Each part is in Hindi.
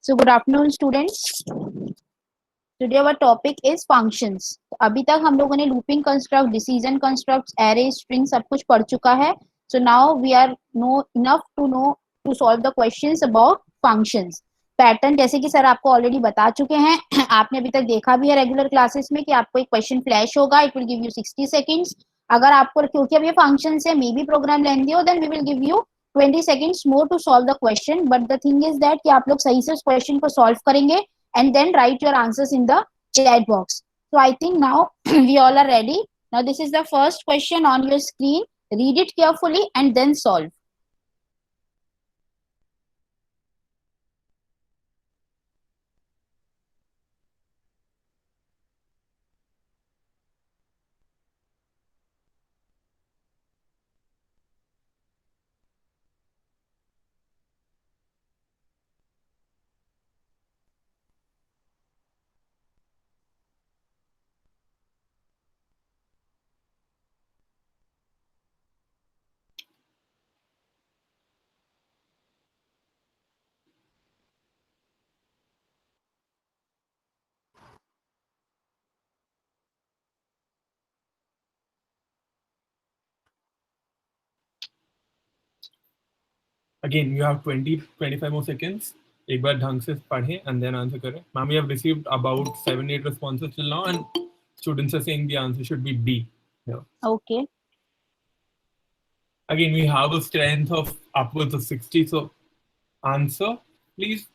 So good afternoon students. Today our topic is functions. अभी तक हम लोगों ने looping construct, decision constructs, array, string सब कुछ पढ़ चुका है. So now we are enough to solve the questions about functions. Pattern जैसे कि सर आपको ऑलरेडी बता चुके हैं. आपने अभी तक देखा भी है रेगुलर क्लासेस में कि आपको एक क्वेश्चन फ्लैश होगा. It will give you 60 seconds. अगर आपको क्योंकि अब ये फंक्शन है मे बी प्रोग्राम लेंदी हो then we will give you 20 seconds more to solve the question. But the thing is that कि आप लोग सही से उस क्वेश्चन को सॉल्व करेंगे and then write your answers in the chat box. So I think now we all are ready. Now this is the first question on your screen. Read it carefully and then solve. Again, you have 20-25 more seconds. एक बार ढंग से पढ़ें and then answer करें. Ma'am, we have received about 7-8 responses till now, and students are saying the answer should be B. Yeah. Okay. Again, we have a strength of upwards of 60. So, answer, please.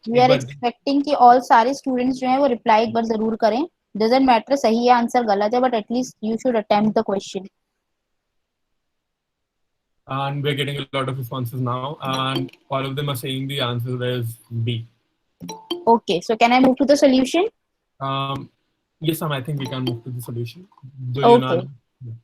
We are expecting कि all सारे students जो हैं वो reply एक बार जरूर करें. Doesn't matter सही है आंसर गलत है, but at least you should attempt the question. And we're getting a lot of responses now, and all of them are saying the answer is B. Okay, so can I move to the solution? Yes, ma'am, I think we can move to the solution. Do Okay. you know?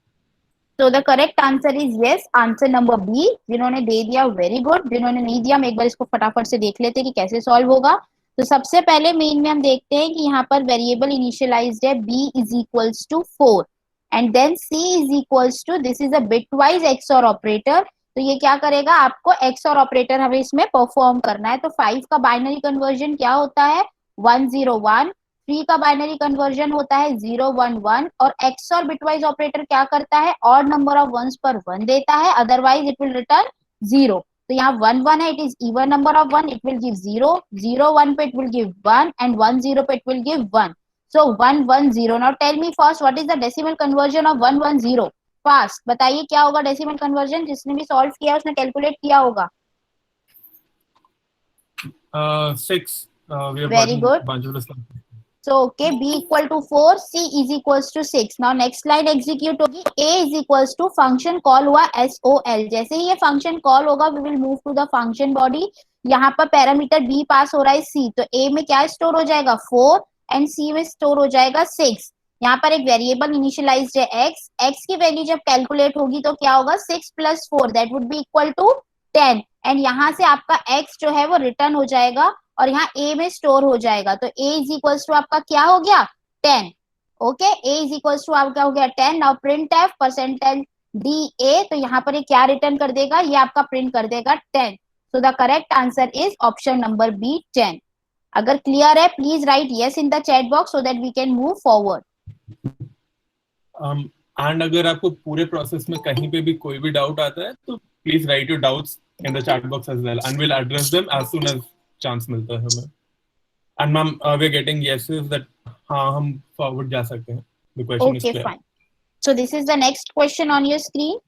So the correct answer is yes, answer number B. जिन्होंने दे दिया वेरी गुड, जिन्होंने नहीं दिया हम एक बार इसको फटाफट से देख लेते हैं कि कैसे सॉल्व होगा. तो सबसे पहले मेन में हम देखते हैं कि यहाँ पर वेरिएबल इनिशियलाइज्ड है b is equals to 4 and then c is equals to this is a bitwise XOR operator. तो ये क्या करेगा, आपको एक्सऑर ऑपरेटर हमें इसमें परफॉर्म करना है. तो 5 का बाइनरी कन्वर्जन क्या होता है 101, 3 का बाइनरी कन्वर्जन होता है 011 और एक्सऑर बिटवाइज ऑपरेटर क्या करता है ऑड नंबर ऑफ वंस पर 1 देता है, अदरवाइज इट विल रिटर्न 0. तो यहाँ 1 1 है, it is even number of 1, it will give 0, 0 1 पे इट विल गिव 1 एंड 1 0 पे it will give 1. So 1 1 0. Now tell me first what is the decimal conversion of 1 1 0. Fast बताइए क्या होगा डेसिमल कन्वर्जन. जिसने भी सॉल्व किया उसने कैलकुलेट किया होगा. 6. Very good. So okay, b equal to 4, c is equals to 6. Now next line execute होगी, a is equals to function call हुआ sol. जैसे ही ये function call होगा we will move to the function body. यहाँ पर पैरामीटर b पास हो रहा है c, तो a में क्या स्टोर हो जाएगा 4 एंड c में स्टोर हो जाएगा 6. यहाँ पर एक वेरिएबल इनिशियलाइज्ड है x. x की वैल्यू जब कैलकुलेट होगी तो क्या होगा 6 plus 4 that would be equal to 10 and यहाँ से आपका x जो है वो रिटर्न हो जाएगा और यहाँ a में स्टोर हो जाएगा. तो a इज इक्वल्स टू आपका क्या हो गया 10. Okay, a is equals to आपका हो गया 10. Now printf percentage d a, तो यहाँ पर ये क्या रिटर्न कर देगा, ये आपका प्रिंट कर देगा 10. So the correct answer is option number B 10. अगर क्लियर है please write yes in the chat box so that we can move forward. And अगर आपको पूरे प्रोसेस में कहीं पे भी कोई भी डाउट आता है तो please write your doubts in the chat box as well and will address them as soon as chance मिलता है हमें. And ma'am we are getting yeses that हाँ हम फॉरवर्ड जा सकते हैं. The question is clear. Fine. So this is the next question on your screen.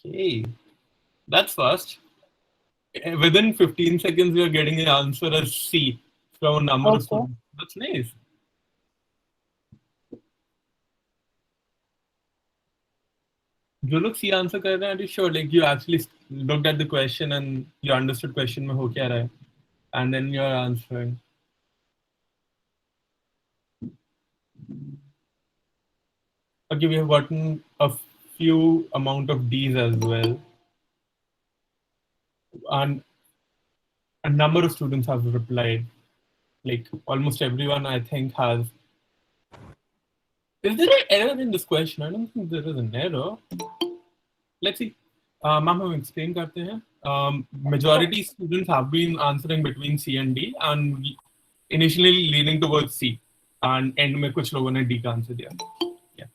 Okay, that's fast. Within 15 seconds, we are getting an answer as C from a number of students. That's nice. जो लोग C आंसर कर रहे हैं, are you sure like you actually looked at the question and you understood question में हो क्या रहा है, and then you're answering. Okay, we have gotten a few amount of D's as well. and a number of students have replied. Like almost everyone, I think, has. Is there an error in this question? I don't think there is an error. Let's see. Ma'am, हम explain करते हैं. Majority students have been answering between C and D, and initially leaning towards C, and end में कुछ लोगों ने D का आंसर दिया.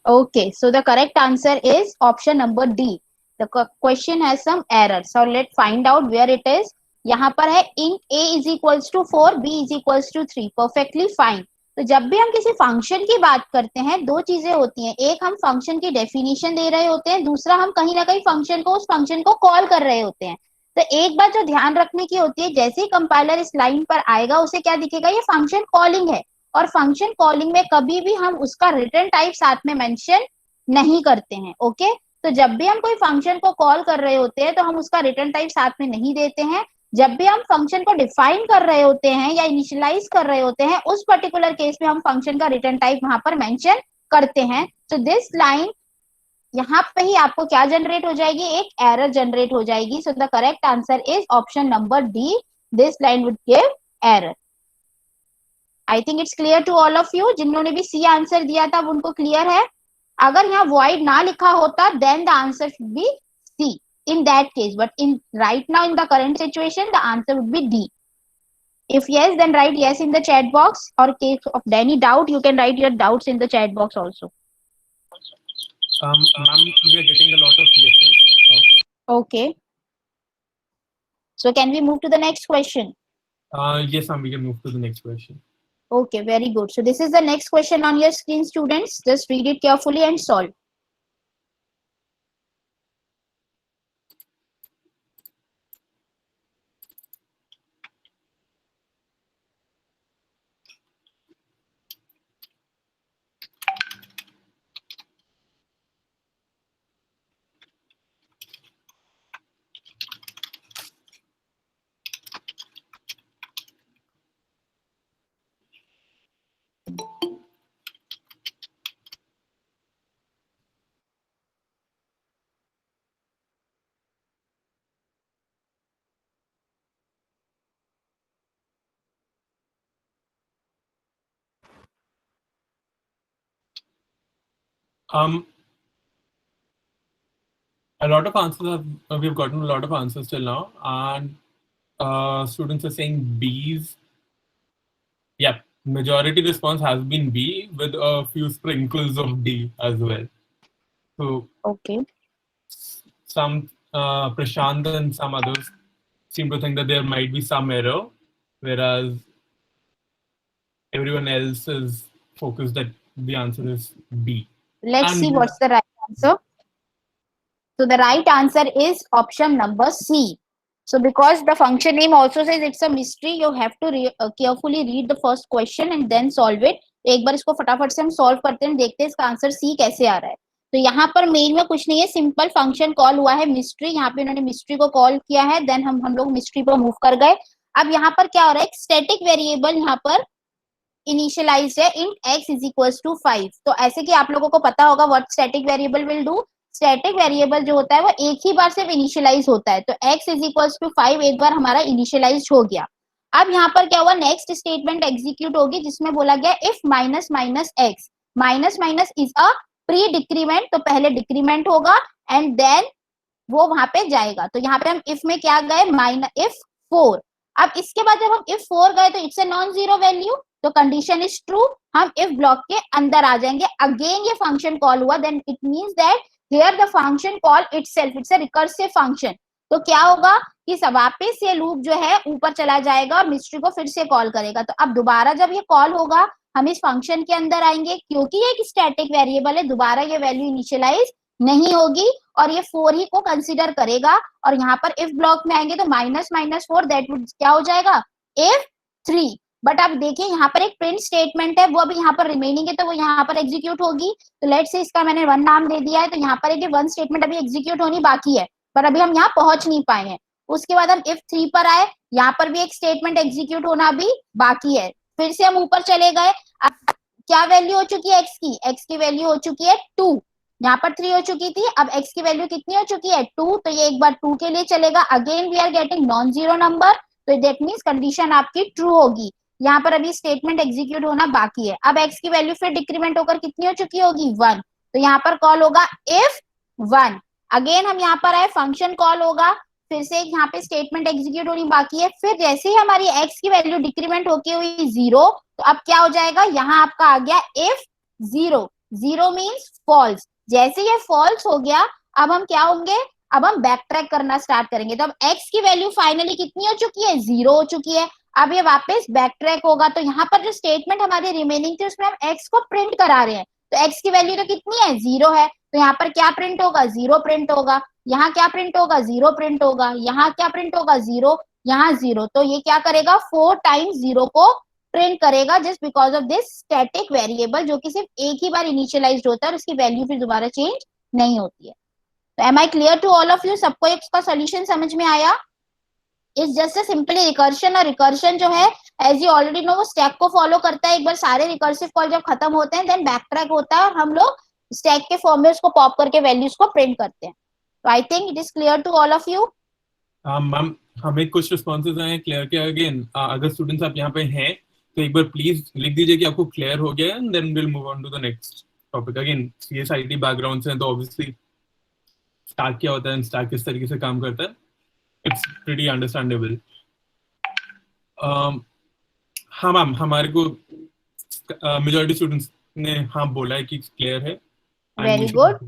Okay, so the correct answer is option number D. The question has some error. So let's find out where it is. यहाँ पर है int a is equals to 4, b is equals to 3. Perfectly fine. तो जब भी हम किसी फंक्शन की बात करते हैं, दो चीजें होती हैं. एक हम फंक्शन की डेफिनेशन दे रहे होते हैं, दूसरा हम कहीं ना कहीं फंक्शन को, उस फंक्शन को कॉल कर रहे होते हैं. तो एक बात जो ध्यान रखने की होती है, जैसे ही कंपाइलर इस लाइन पर आएगा, उसे क्या दिखेगा, ये फंक्शन कॉलिंग है. और फंक्शन कॉलिंग में कभी भी हम उसका रिटर्न टाइप साथ में मेंशन नहीं करते हैं. ओके, तो जब भी हम कोई फंक्शन को कॉल कर रहे होते हैं तो हम उसका रिटर्न टाइप साथ में नहीं देते हैं. जब भी हम फंक्शन को डिफाइन कर रहे होते हैं या इनिशियलाइज कर रहे होते हैं, उस पर्टिकुलर केस में हम फंक्शन का रिटर्न टाइप वहां पर मेंशन करते हैं. तो दिस लाइन यहाँ पे ही आपको क्या जनरेट हो जाएगी, एक एरर जनरेट हो जाएगी. So the correct answer is option number D. This line would give error. I think it's clear to all of you. जिन्होंने भी सी आंसर दिया था उनको क्लियर है. अगर यहाँ void ना लिखा होता then the answer should be C in that case, but in right now in the current situation the answer would be D. If yes, then write yes in the chat box, or case of any doubt you can write your doubts in the chat box also. Ma'am, we are getting a lot of yeses. Okay, so can we move to the next question? Yes ma'am, we can move to the next question. Okay, very good. So this is the next question on your screen, students. Just read it carefully and solve. A lot of answers we've gotten a lot of answers till now, and students are saying B's. Yep, majority response has been B with a few sprinkles of D as well. So okay, some Prashant and some others seem to think that there might be some error, whereas everyone else is focused that the answer is B. Let's see what's the right answer. So the right answer is option number C. So because the function name also says it's a mystery, you have to carefully read the first question and then solve it. एक बार इसको फटाफट से हम सॉल्व करते हैं, देखते हैं इसका आंसर सी कैसे आ रहा है. तो यहाँ पर मेन में कुछ नहीं है, सिंपल फंक्शन कॉल हुआ है मिस्ट्री. यहाँ पे इन्होंने मिस्ट्री को कॉल किया है, देन हम लोग मिस्ट्री पर मूव कर गए. अब यहाँ पर क्या हो रहा है, एक स्टैटिक वेरिएबल यहाँ पर इनिशियलाइज है, int x is equals to 5. तो ऐसे कि आप लोगों को पता होगा what static variable will do. Static variable जो होता है वो एक ही बार सिर्फ इनिशियलाइज होता है. तो x is equals to 5 एक बार हमारा इनिशियलाइज हो गया. अब यहाँ पर क्या हुआ, नेक्स्ट स्टेटमेंट एग्जीक्यूट होगी जिसमें बोला गया if minus minus x. Minus minus is a pre decrement, तो पहले डिक्रीमेंट होगा एंड देन वो वहां पे जाएगा. तो यहाँ पे हम इफ में क्या गए, माइनस इफ 4. अब इसके बाद जब हम इफ 4 गए तो it's a non zero value, तो कंडीशन इज ट्रू. हम इफ ब्लॉक के अंदर आ जाएंगे. अगेन ये फंक्शन कॉल हुआ, then it means that here the function call itself, it's a recursive function. तो क्या होगा कि सब वापस ये लूप जो है ऊपर चला जाएगा और मिस्ट्री को फिर से कॉल करेगा. तो अब दोबारा जब ये कॉल होगा हम इस फंक्शन के अंदर आएंगे, क्योंकि ये एक स्टैटिक वेरिएबल है, दोबारा ये वैल्यू इनिशियलाइज नहीं होगी और ये 4 ही को कंसीडर करेगा. और यहाँ पर इफ ब्लॉक में आएंगे तो माइनस माइनस 4 दैट वुड क्या हो जाएगा, इफ 3. बट अब देखिए यहाँ पर एक प्रिंट स्टेटमेंट है, वो अभी यहाँ पर रिमेनिंग है, तो वो यहाँ पर एग्जीक्यूट होगी. तो लेट्स से इसका मैंने 1 नाम दे दिया है, तो यहाँ पर एक 1 स्टेटमेंट अभी एग्जीक्यूट होनी बाकी है, पर अभी हम यहाँ पहुंच नहीं पाए हैं. उसके बाद हम इफ 3 पर आए, यहाँ पर भी एक स्टेटमेंट एग्जीक्यूट होना भी बाकी है. फिर से हम ऊपर चले गए. अब क्या वैल्यू हो चुकी है एक्स की वैल्यू हो चुकी है 2. यहाँ पर 3 हो चुकी थी, अब x की वैल्यू कितनी हो चुकी है 2, तो ये एक बार 2 के लिए चलेगा, again we are getting non zero number, तो दैट मीन्स कंडीशन आपकी ट्रू होगी। यहाँ पर अभी स्टेटमेंट एग्जीक्यूट होना बाकी है। अब x की वैल्यू फिर डिक्रीमेंट होकर कितनी हो चुकी होगी 1, तो यहाँ पर कॉल होगा इफ 1, अगेन हम यहाँ पर आए फंक्शन कॉल होगा, फिर से यहाँ पे स्टेटमेंट एग्जीक्यूट होनी बाकी है, फिर जैसे ही हमारी x की वैल्यू डिक्रीमेंट होके हुई 0, तो अब क्या हो जाएगा, यहाँ आपका आ गया इफ 0, 0 मीन्स फॉल्स, जैसे ये फॉल्स हो गया अब हम क्या होंगे, अब हम बैक ट्रैक करना स्टार्ट करेंगे, तो अब x की वैल्यू फाइनली कितनी हो चुकी है 0 हो चुकी है, अब ये वापस बैक ट्रैक होगा, तो यहाँ पर जो स्टेटमेंट हमारी रिमेनिंग थी उसमें हम x को प्रिंट करा रहे हैं, तो x की वैल्यू तो कितनी है 0 है, तो यहाँ पर क्या प्रिंट होगा 0 प्रिंट होगा, यहाँ क्या प्रिंट होगा 0 प्रिंट होगा, यहाँ क्या प्रिंट होगा 0, यहाँ 0, तो ये क्या करेगा 4 टाइम्स 0 को प्रिंट करेगा, just because of this static variable जो कि सिर्फ एक ही बार इनिशियलाइज्ड होता है और उसकी वैल्यू फिर दोबारा चेंज नहीं होती है। तो am I clear to all of you, सबको इसका सोल्यूशन समझ में आया? Is just a simply recursion, और रिकर्शन जो है एज यू ऑलरेडी नो वो स्टैक को फॉलो करता है, एक बार सारे रिकर्सिव कॉल जब खत्म होते हैं देन बैक ट्रैक होता है और हम लोग स्टैक के फॉर्म में उसको पॉप करके वैल्यूज को प्रिंट करते हैं। तो I think it is clear to all of you. Ma'am हमें कुछ रिस्पॉन्सेज आए क्लियर के, अगेन अगर स्टूडेंट्स आप यहाँ पे हैं तो एक बार प्लीज लिख दीजिए कि आपको क्लियर हो गया and then will move on to the next topic. Again CSIT background से तो ऑब्वियसली स्टैक क्या होता है, स्टैक किस तरीके से काम करता है, इट्स प्रीटी अंडरस्टैंडेबल। हाँ मैम, हमारे को मेजॉरिटी स्टूडेंट्स ने हाँ बोला है कि क्लियर है। वेरी गुड,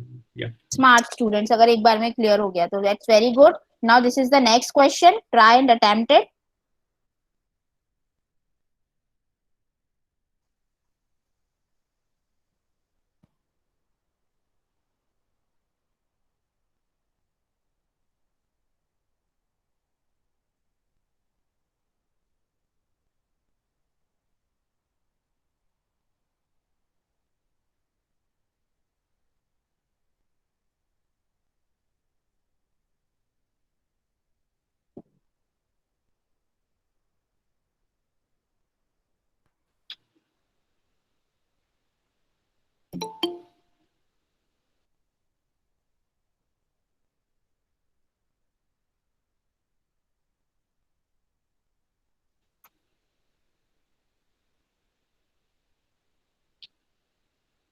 स्मार्ट स्टूडेंट्स, अगर एक बार में क्लियर हो गया तो that's very good. Now this is the next question, try and attempt it.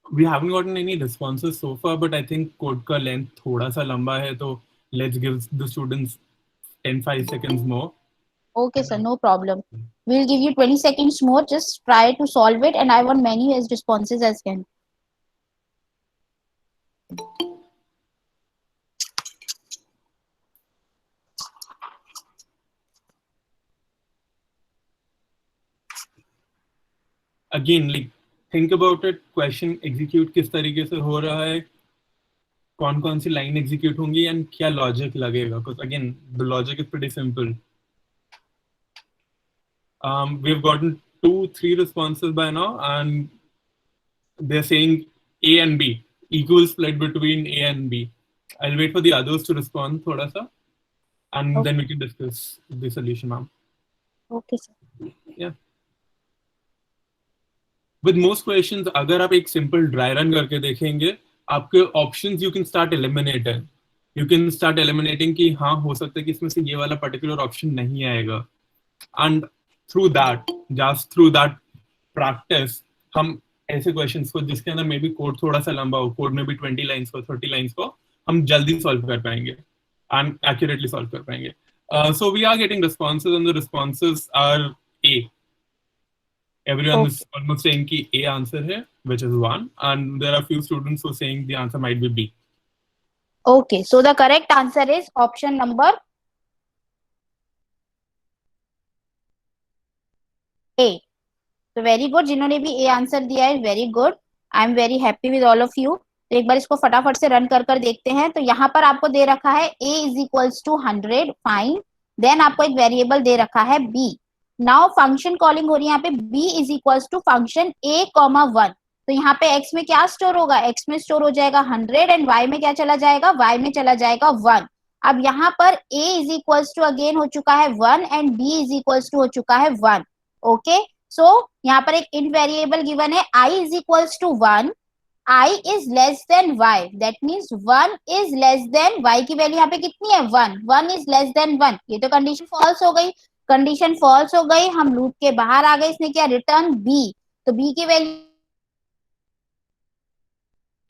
We haven't gotten any responses so far, but I think code का length थोड़ा सा लंबा है, तो let's give the students 5 seconds more. Okay sir, no problem, we'll give you 20 seconds more, just try to solve it and I want many as responses as can. Again, like think about it, question execute किस तरीके से हो रहा है, कौन कौन सी लाइन एग्जीक्यूट होंगी एंड क्या लॉजिक लगेगा, because again the logic is pretty simple. We've gotten 2-3 responses by now and they're saying A and B equal split between A and B. I'll wait for the others to respond thoda sa and Okay. then we can discuss the solution, ma'am. Okay sir. Yeah. With most questions, अगर आप एक simple dry run करके देखेंगे, आपके options you can start eliminating. You can start eliminating कि हाँ हो सकता है कि इसमें से ये वाला particular option नहीं आएगा. And through that, just through that practice, हम ऐसे क्वेश्चंस को जिसके अंदर मे बी कोड थोड़ा सा लंबा हो, कोड में भी 20 लाइंस को 30 लाइंस को हम जल्दी सॉल्व कर पाएंगे एंड एक्यूरेटली सॉल्व कर पाएंगे. So we are getting responses and the responses are A. Everyone is almost saying कि A answer है, which is 1, and there are few students who are saying the answer might be B. Okay, so the correct answer is option number A. तो वेरी गुड, जिन्होंने भी ए आंसर दिया है very good, I am very happy with all of you. तो एक बार इसको फटाफट से रन कर देखते हैं। तो यहाँ पर आपको दे रखा है a is equals to 100, fine, then आपको एक वेरिएबल दे रखा है b। नाउ फंक्शन कॉलिंग हो रही है यहाँ पे, b is equals to function a, 1। तो यहाँ पे x में क्या स्टोर होगा, x में स्टोर हो जाएगा 100 एंड y में क्या चला जाएगा, y में चला जाएगा 1। अब यहाँ पर a is equals to again हो चुका है 1 and b is equals to हो चुका है 1। ओके, सो यहाँ पर एक इंट वेरिएबल गिवन है i is equals to 1, I is less than y, that means 1 is less than y की वैल्यू यहाँ पे कितनी है 1, 1 is less than 1, ये तो कंडीशन फॉल्स हो गई, कंडीशन फॉल्स हो गई, हम लूप के बाहर आ गए, इसने क्या रिटर्न b, तो b की वैल्यू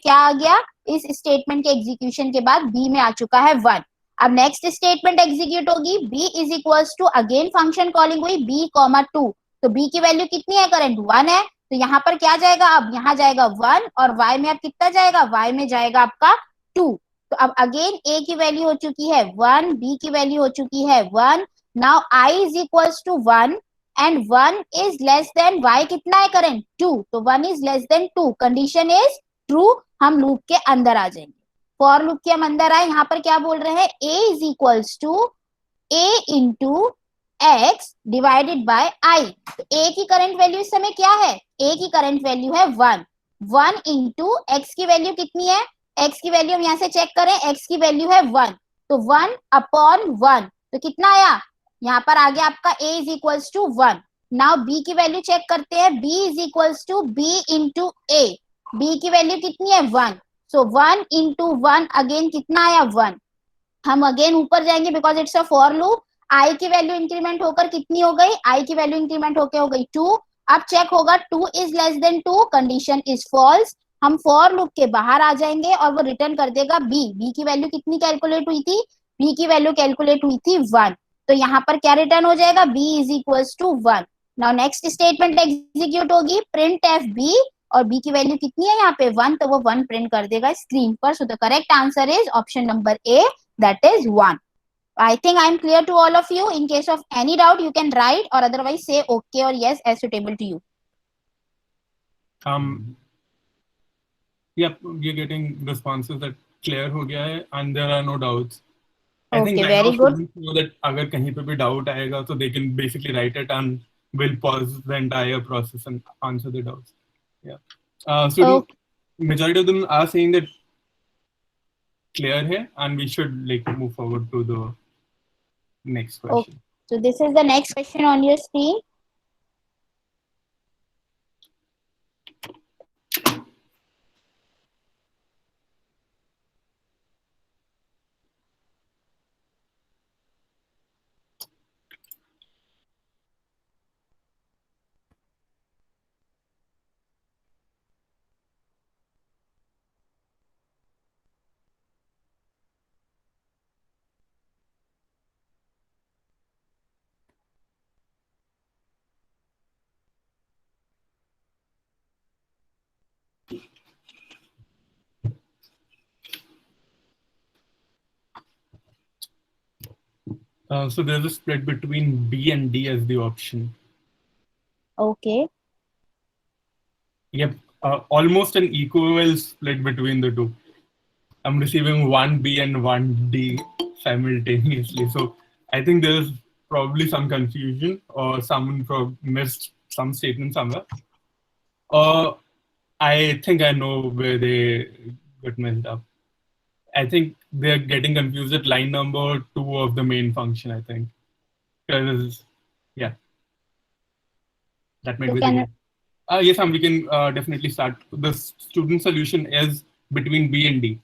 क्या आ गया, इस स्टेटमेंट के एग्जीक्यूशन के बाद b में आ चुका है 1। अब नेक्स्ट स्टेटमेंट एग्जीक्यूट होगी, b is equals to again function calling हुई b कॉमा 2, तो b की वैल्यू कितनी है करंट 1 है, तो यहाँ पर क्या जाएगा, अब यहाँ जाएगा 1 और y में अब कितना जाएगा, y में जाएगा आपका 2, तो अब अगेन a की वैल्यू हो चुकी है 1, b की वैल्यू हो चुकी है 1, now i is equals to 1 and 1 is less than y कितना है करंट 2, तो 1 is less than 2, condition is true, हम लूप के अंदर आ जाएंगे, फॉर लूप के हम अंदर आए, यहाँ पर क्या बोल रहे हैं, a is equals to a into x divided by i, तो a की करंट वैल्यू इस समय क्या है, a की करंट वैल्यू है 1, 1 इंटू x की वैल्यू कितनी है, x की वैल्यू हम यहाँ से चेक करें, x की वैल्यू है 1, तो 1 अपॉन 1, तो कितना आया, यहाँ पर आ गया आपका a is equals to 1, now b की वैल्यू चेक करते हैं, b is equals to b into a, b की वैल्यू कितनी है 1, सो 1 इंटू 1 अगेन कितना आया 1, हम अगेन ऊपर जाएंगे because it's a for loop, i की वैल्यू इंक्रीमेंट होकर कितनी हो गई, i की वैल्यू इंक्रीमेंट होकर हो गई 2, अब चेक होगा 2 is less than 2, condition is false, हम फॉर लूप के बाहर आ जाएंगे और वो रिटर्न कर देगा b की वैल्यू कितनी कैलकुलेट हुई थी, b की वैल्यू कैलकुलेट हुई थी 1, तो यहाँ पर क्या रिटर्न हो जाएगा, b is equals to 1। Now next statement execute होगी, प्रिंट एफ b, और b की वैल्यू कितनी है यहाँ पे 1, तो वो 1 प्रिंट कर देगा स्क्रीन पर, सो the correct answer is option number A, that is 1. I think I am clear to all of you. In case of any doubt, you can write or otherwise say okay or yes as suitable to you. Yep, we're getting responses that clear हो गया है and there are no doubts. I think Okay, by now very good. students know that अगर कहीं पे भी doubt आएगा तो they can basically write it and will pause the entire process and answer the doubts. Yeah. Okay. Majority of them are saying that clear here and we should like move forward to the next question. Okay. So this is the next question on your screen. So there's a split between B and D as the option. Okay. Yep, almost an equal split between the two. I'm receiving one B and one D simultaneously. So I think there's probably some confusion or someone missed some statement somewhere. I think I know where they got messed up. I think they're getting confused at line number 2 of the main function, I think. Because, yeah, that might So be the case. Yes, we can definitely start. The student solution is between B and D.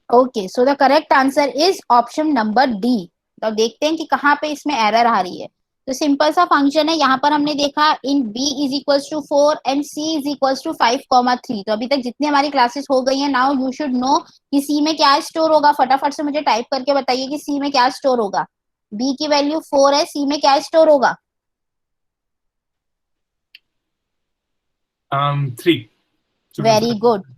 Okay, so the correct answer is option number D. तो देखते हैं कि कहाँ पे इसमें एरर आ रही है, तो सिंपल सा फंक्शन है, यहाँ पर हमने देखा इन b is equals to 4 and c is equals to 5,3, तो अभी तक जितनी हमारी क्लासेस हो गई हैं, नाउ यू शुड नो कि c में क्या स्टोर होगा, फटाफट से मुझे टाइप करके बताइए कि c में क्या स्टोर होगा, b की वैल्यू 4 है, c में क्या स्टोर होगा, 3. वेरी गुड,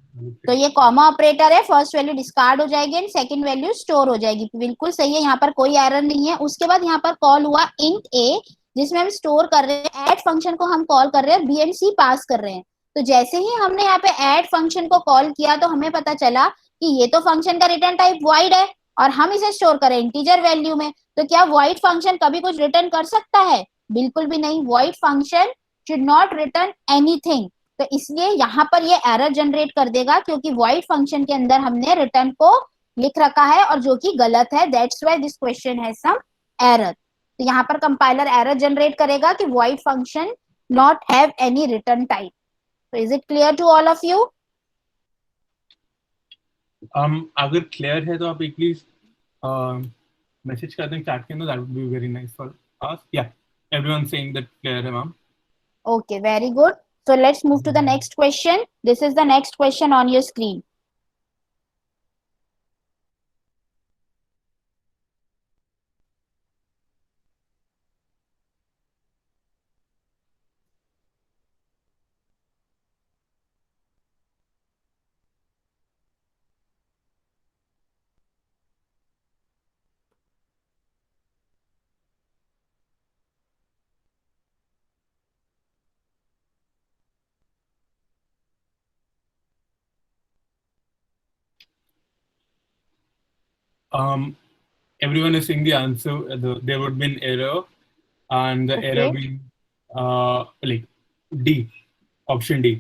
तो ये कॉमा ऑपरेटर है, फर्स्ट वैल्यू डिस्कार्ड हो जाएगी एंड सेकंड वैल्यू स्टोर हो जाएगी, बिल्कुल सही है, यहाँ पर कोई एरर नहीं है। उसके बाद यहाँ पर कॉल हुआ इंट a, जिसमें हम स्टोर कर रहे हैं, ऐड फंक्शन को हम कॉल कर रहे हैं, b एंड c पास कर रहे हैं, तो जैसे ही हमने यहाँ पे ऐड फंक्शन को कॉल किया तो हमें पता चला कि ये तो फंक्शन का रिटर्न टाइप वॉइड है और हम इसे स्टोर करें इंटीजर वैल्यू में, तो क्या वॉइड फंक्शन कभी कुछ रिटर्न कर सकता है, बिल्कुल भी नहीं, void function should not return anything, तो इसलिए यहाँ पर ये एरर जनरेट कर देगा क्योंकि वॉइड फंक्शन के अंदर हमने रिटर्न को लिख रखा है और जो कि गलत है, that's why this question has some error, तो यहाँ पर कंपाइलर एरर जनरेट करेगा कि void function not have any return type. So is it clear to all of you? अगर क्लियर है तो आप एक प्लीज मैसेज कर दें चैट के अंदर, that would be very nice for us. या, एवरीवन सेइंग दैट क्लियर है ma'am. Okay, very good. So let's move to the next question. This is the next question on your screen. um Everyone is saying the answer. There would be an error, and the error Okay. being like D, option D.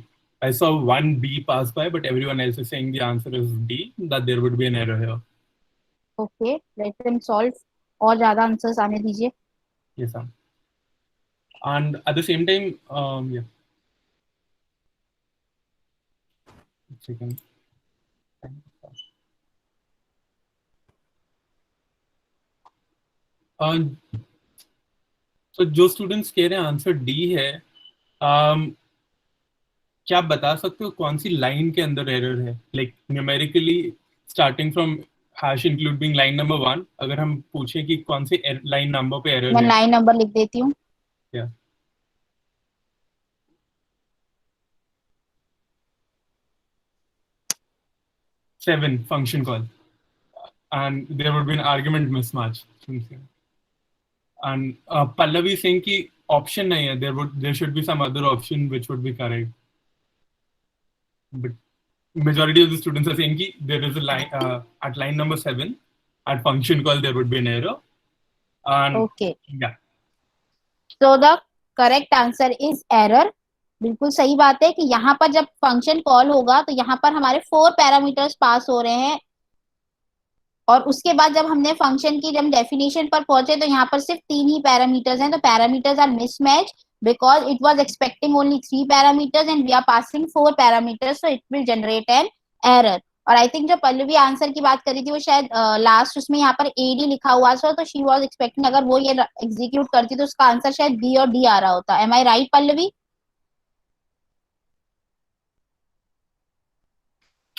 I saw one B pass by, but everyone else is saying the answer is D, that there would be an error here. Okay. Let them solve. और ज्यादा आंसर्स आने दीजिए. Yes, ma'am. And at the same time, yeah, second. तो जो स्टूडेंट्स कह रहे हैं आंसर डी है, क्या आप बता सकते हो कौन सी लाइन के अंदर एरर है? Like numerically starting from hash including line number 1, अगर हम पूछें कि कौन सी लाइन नंबर पे एरर मैं है. लाइन नंबर लिख देती हूँ. या 7 function call, and there would be an argument mismatch. And Pallavi saying कि option नहीं है, there should be some other option which would be correct. But majority of the students are saying कि there is a line at line number 7 at function call there would be an error. And Okay. yeah, So the correct answer is error. बिल्कुल सही बात है कि यहाँ पर जब फंक्शन कॉल होगा तो यहाँ पर हमारे 4 पैरामीटर्स पास हो रहे हैं, और उसके बाद जब हमने फंक्शन की जब डेफिनेशन पर पहुंचे तो यहाँ पर सिर्फ 3 ही पैरामीटर्स हैं, तो parameters are mismatch because it was expecting only 3 parameters and we are passing 4 parameters, so it will generate an error. और आई थिंक जो पल्लवी आंसर की बात करी थी वो शायद लास्ट उसमें यहाँ पर एडी लिखा हुआ था, तो शी वाज एक्सपेक्टिंग अगर वो ये एग्जीक्यूट करती तो उसका आंसर शायद बी और डी आ रहा होता. एम आई राइट पल्लवी?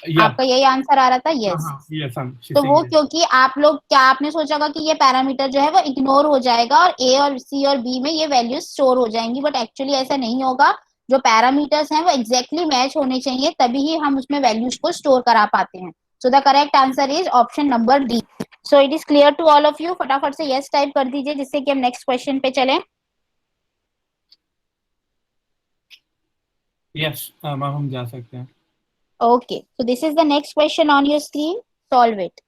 yeah, आपका यही आंसर आ रहा था? यस. yes, she's तो saying वो yes. क्योंकि आप लोग क्या आपने सोचा होगा कि ये पैरामीटर जो है वो इग्नोर हो जाएगा और ए और सी और बी में ये वैल्यूज स्टोर हो जाएंगी, बट एक्चुअली ऐसा नहीं होगा. जो पैरामीटर्स हैं वो एग्जैक्टली मैच होने चाहिए, तभी ही हम उसमें वैल्यूज को स्टोर करा पाते हैं. So the correct answer is option number D. So it is clear to all of you. फटाफट से यस टाइप कर दीजिए जिससे कि हम नेक्स्ट क्वेश्चन पे चलें. Yes, मैम हम जा सकते हैं. Okay, so this is the next question on your screen. Solve it.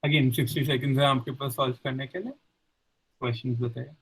Again 60 seconds है आपके पास सॉल्व करने के लिए. क्वेश्चंस बताइए.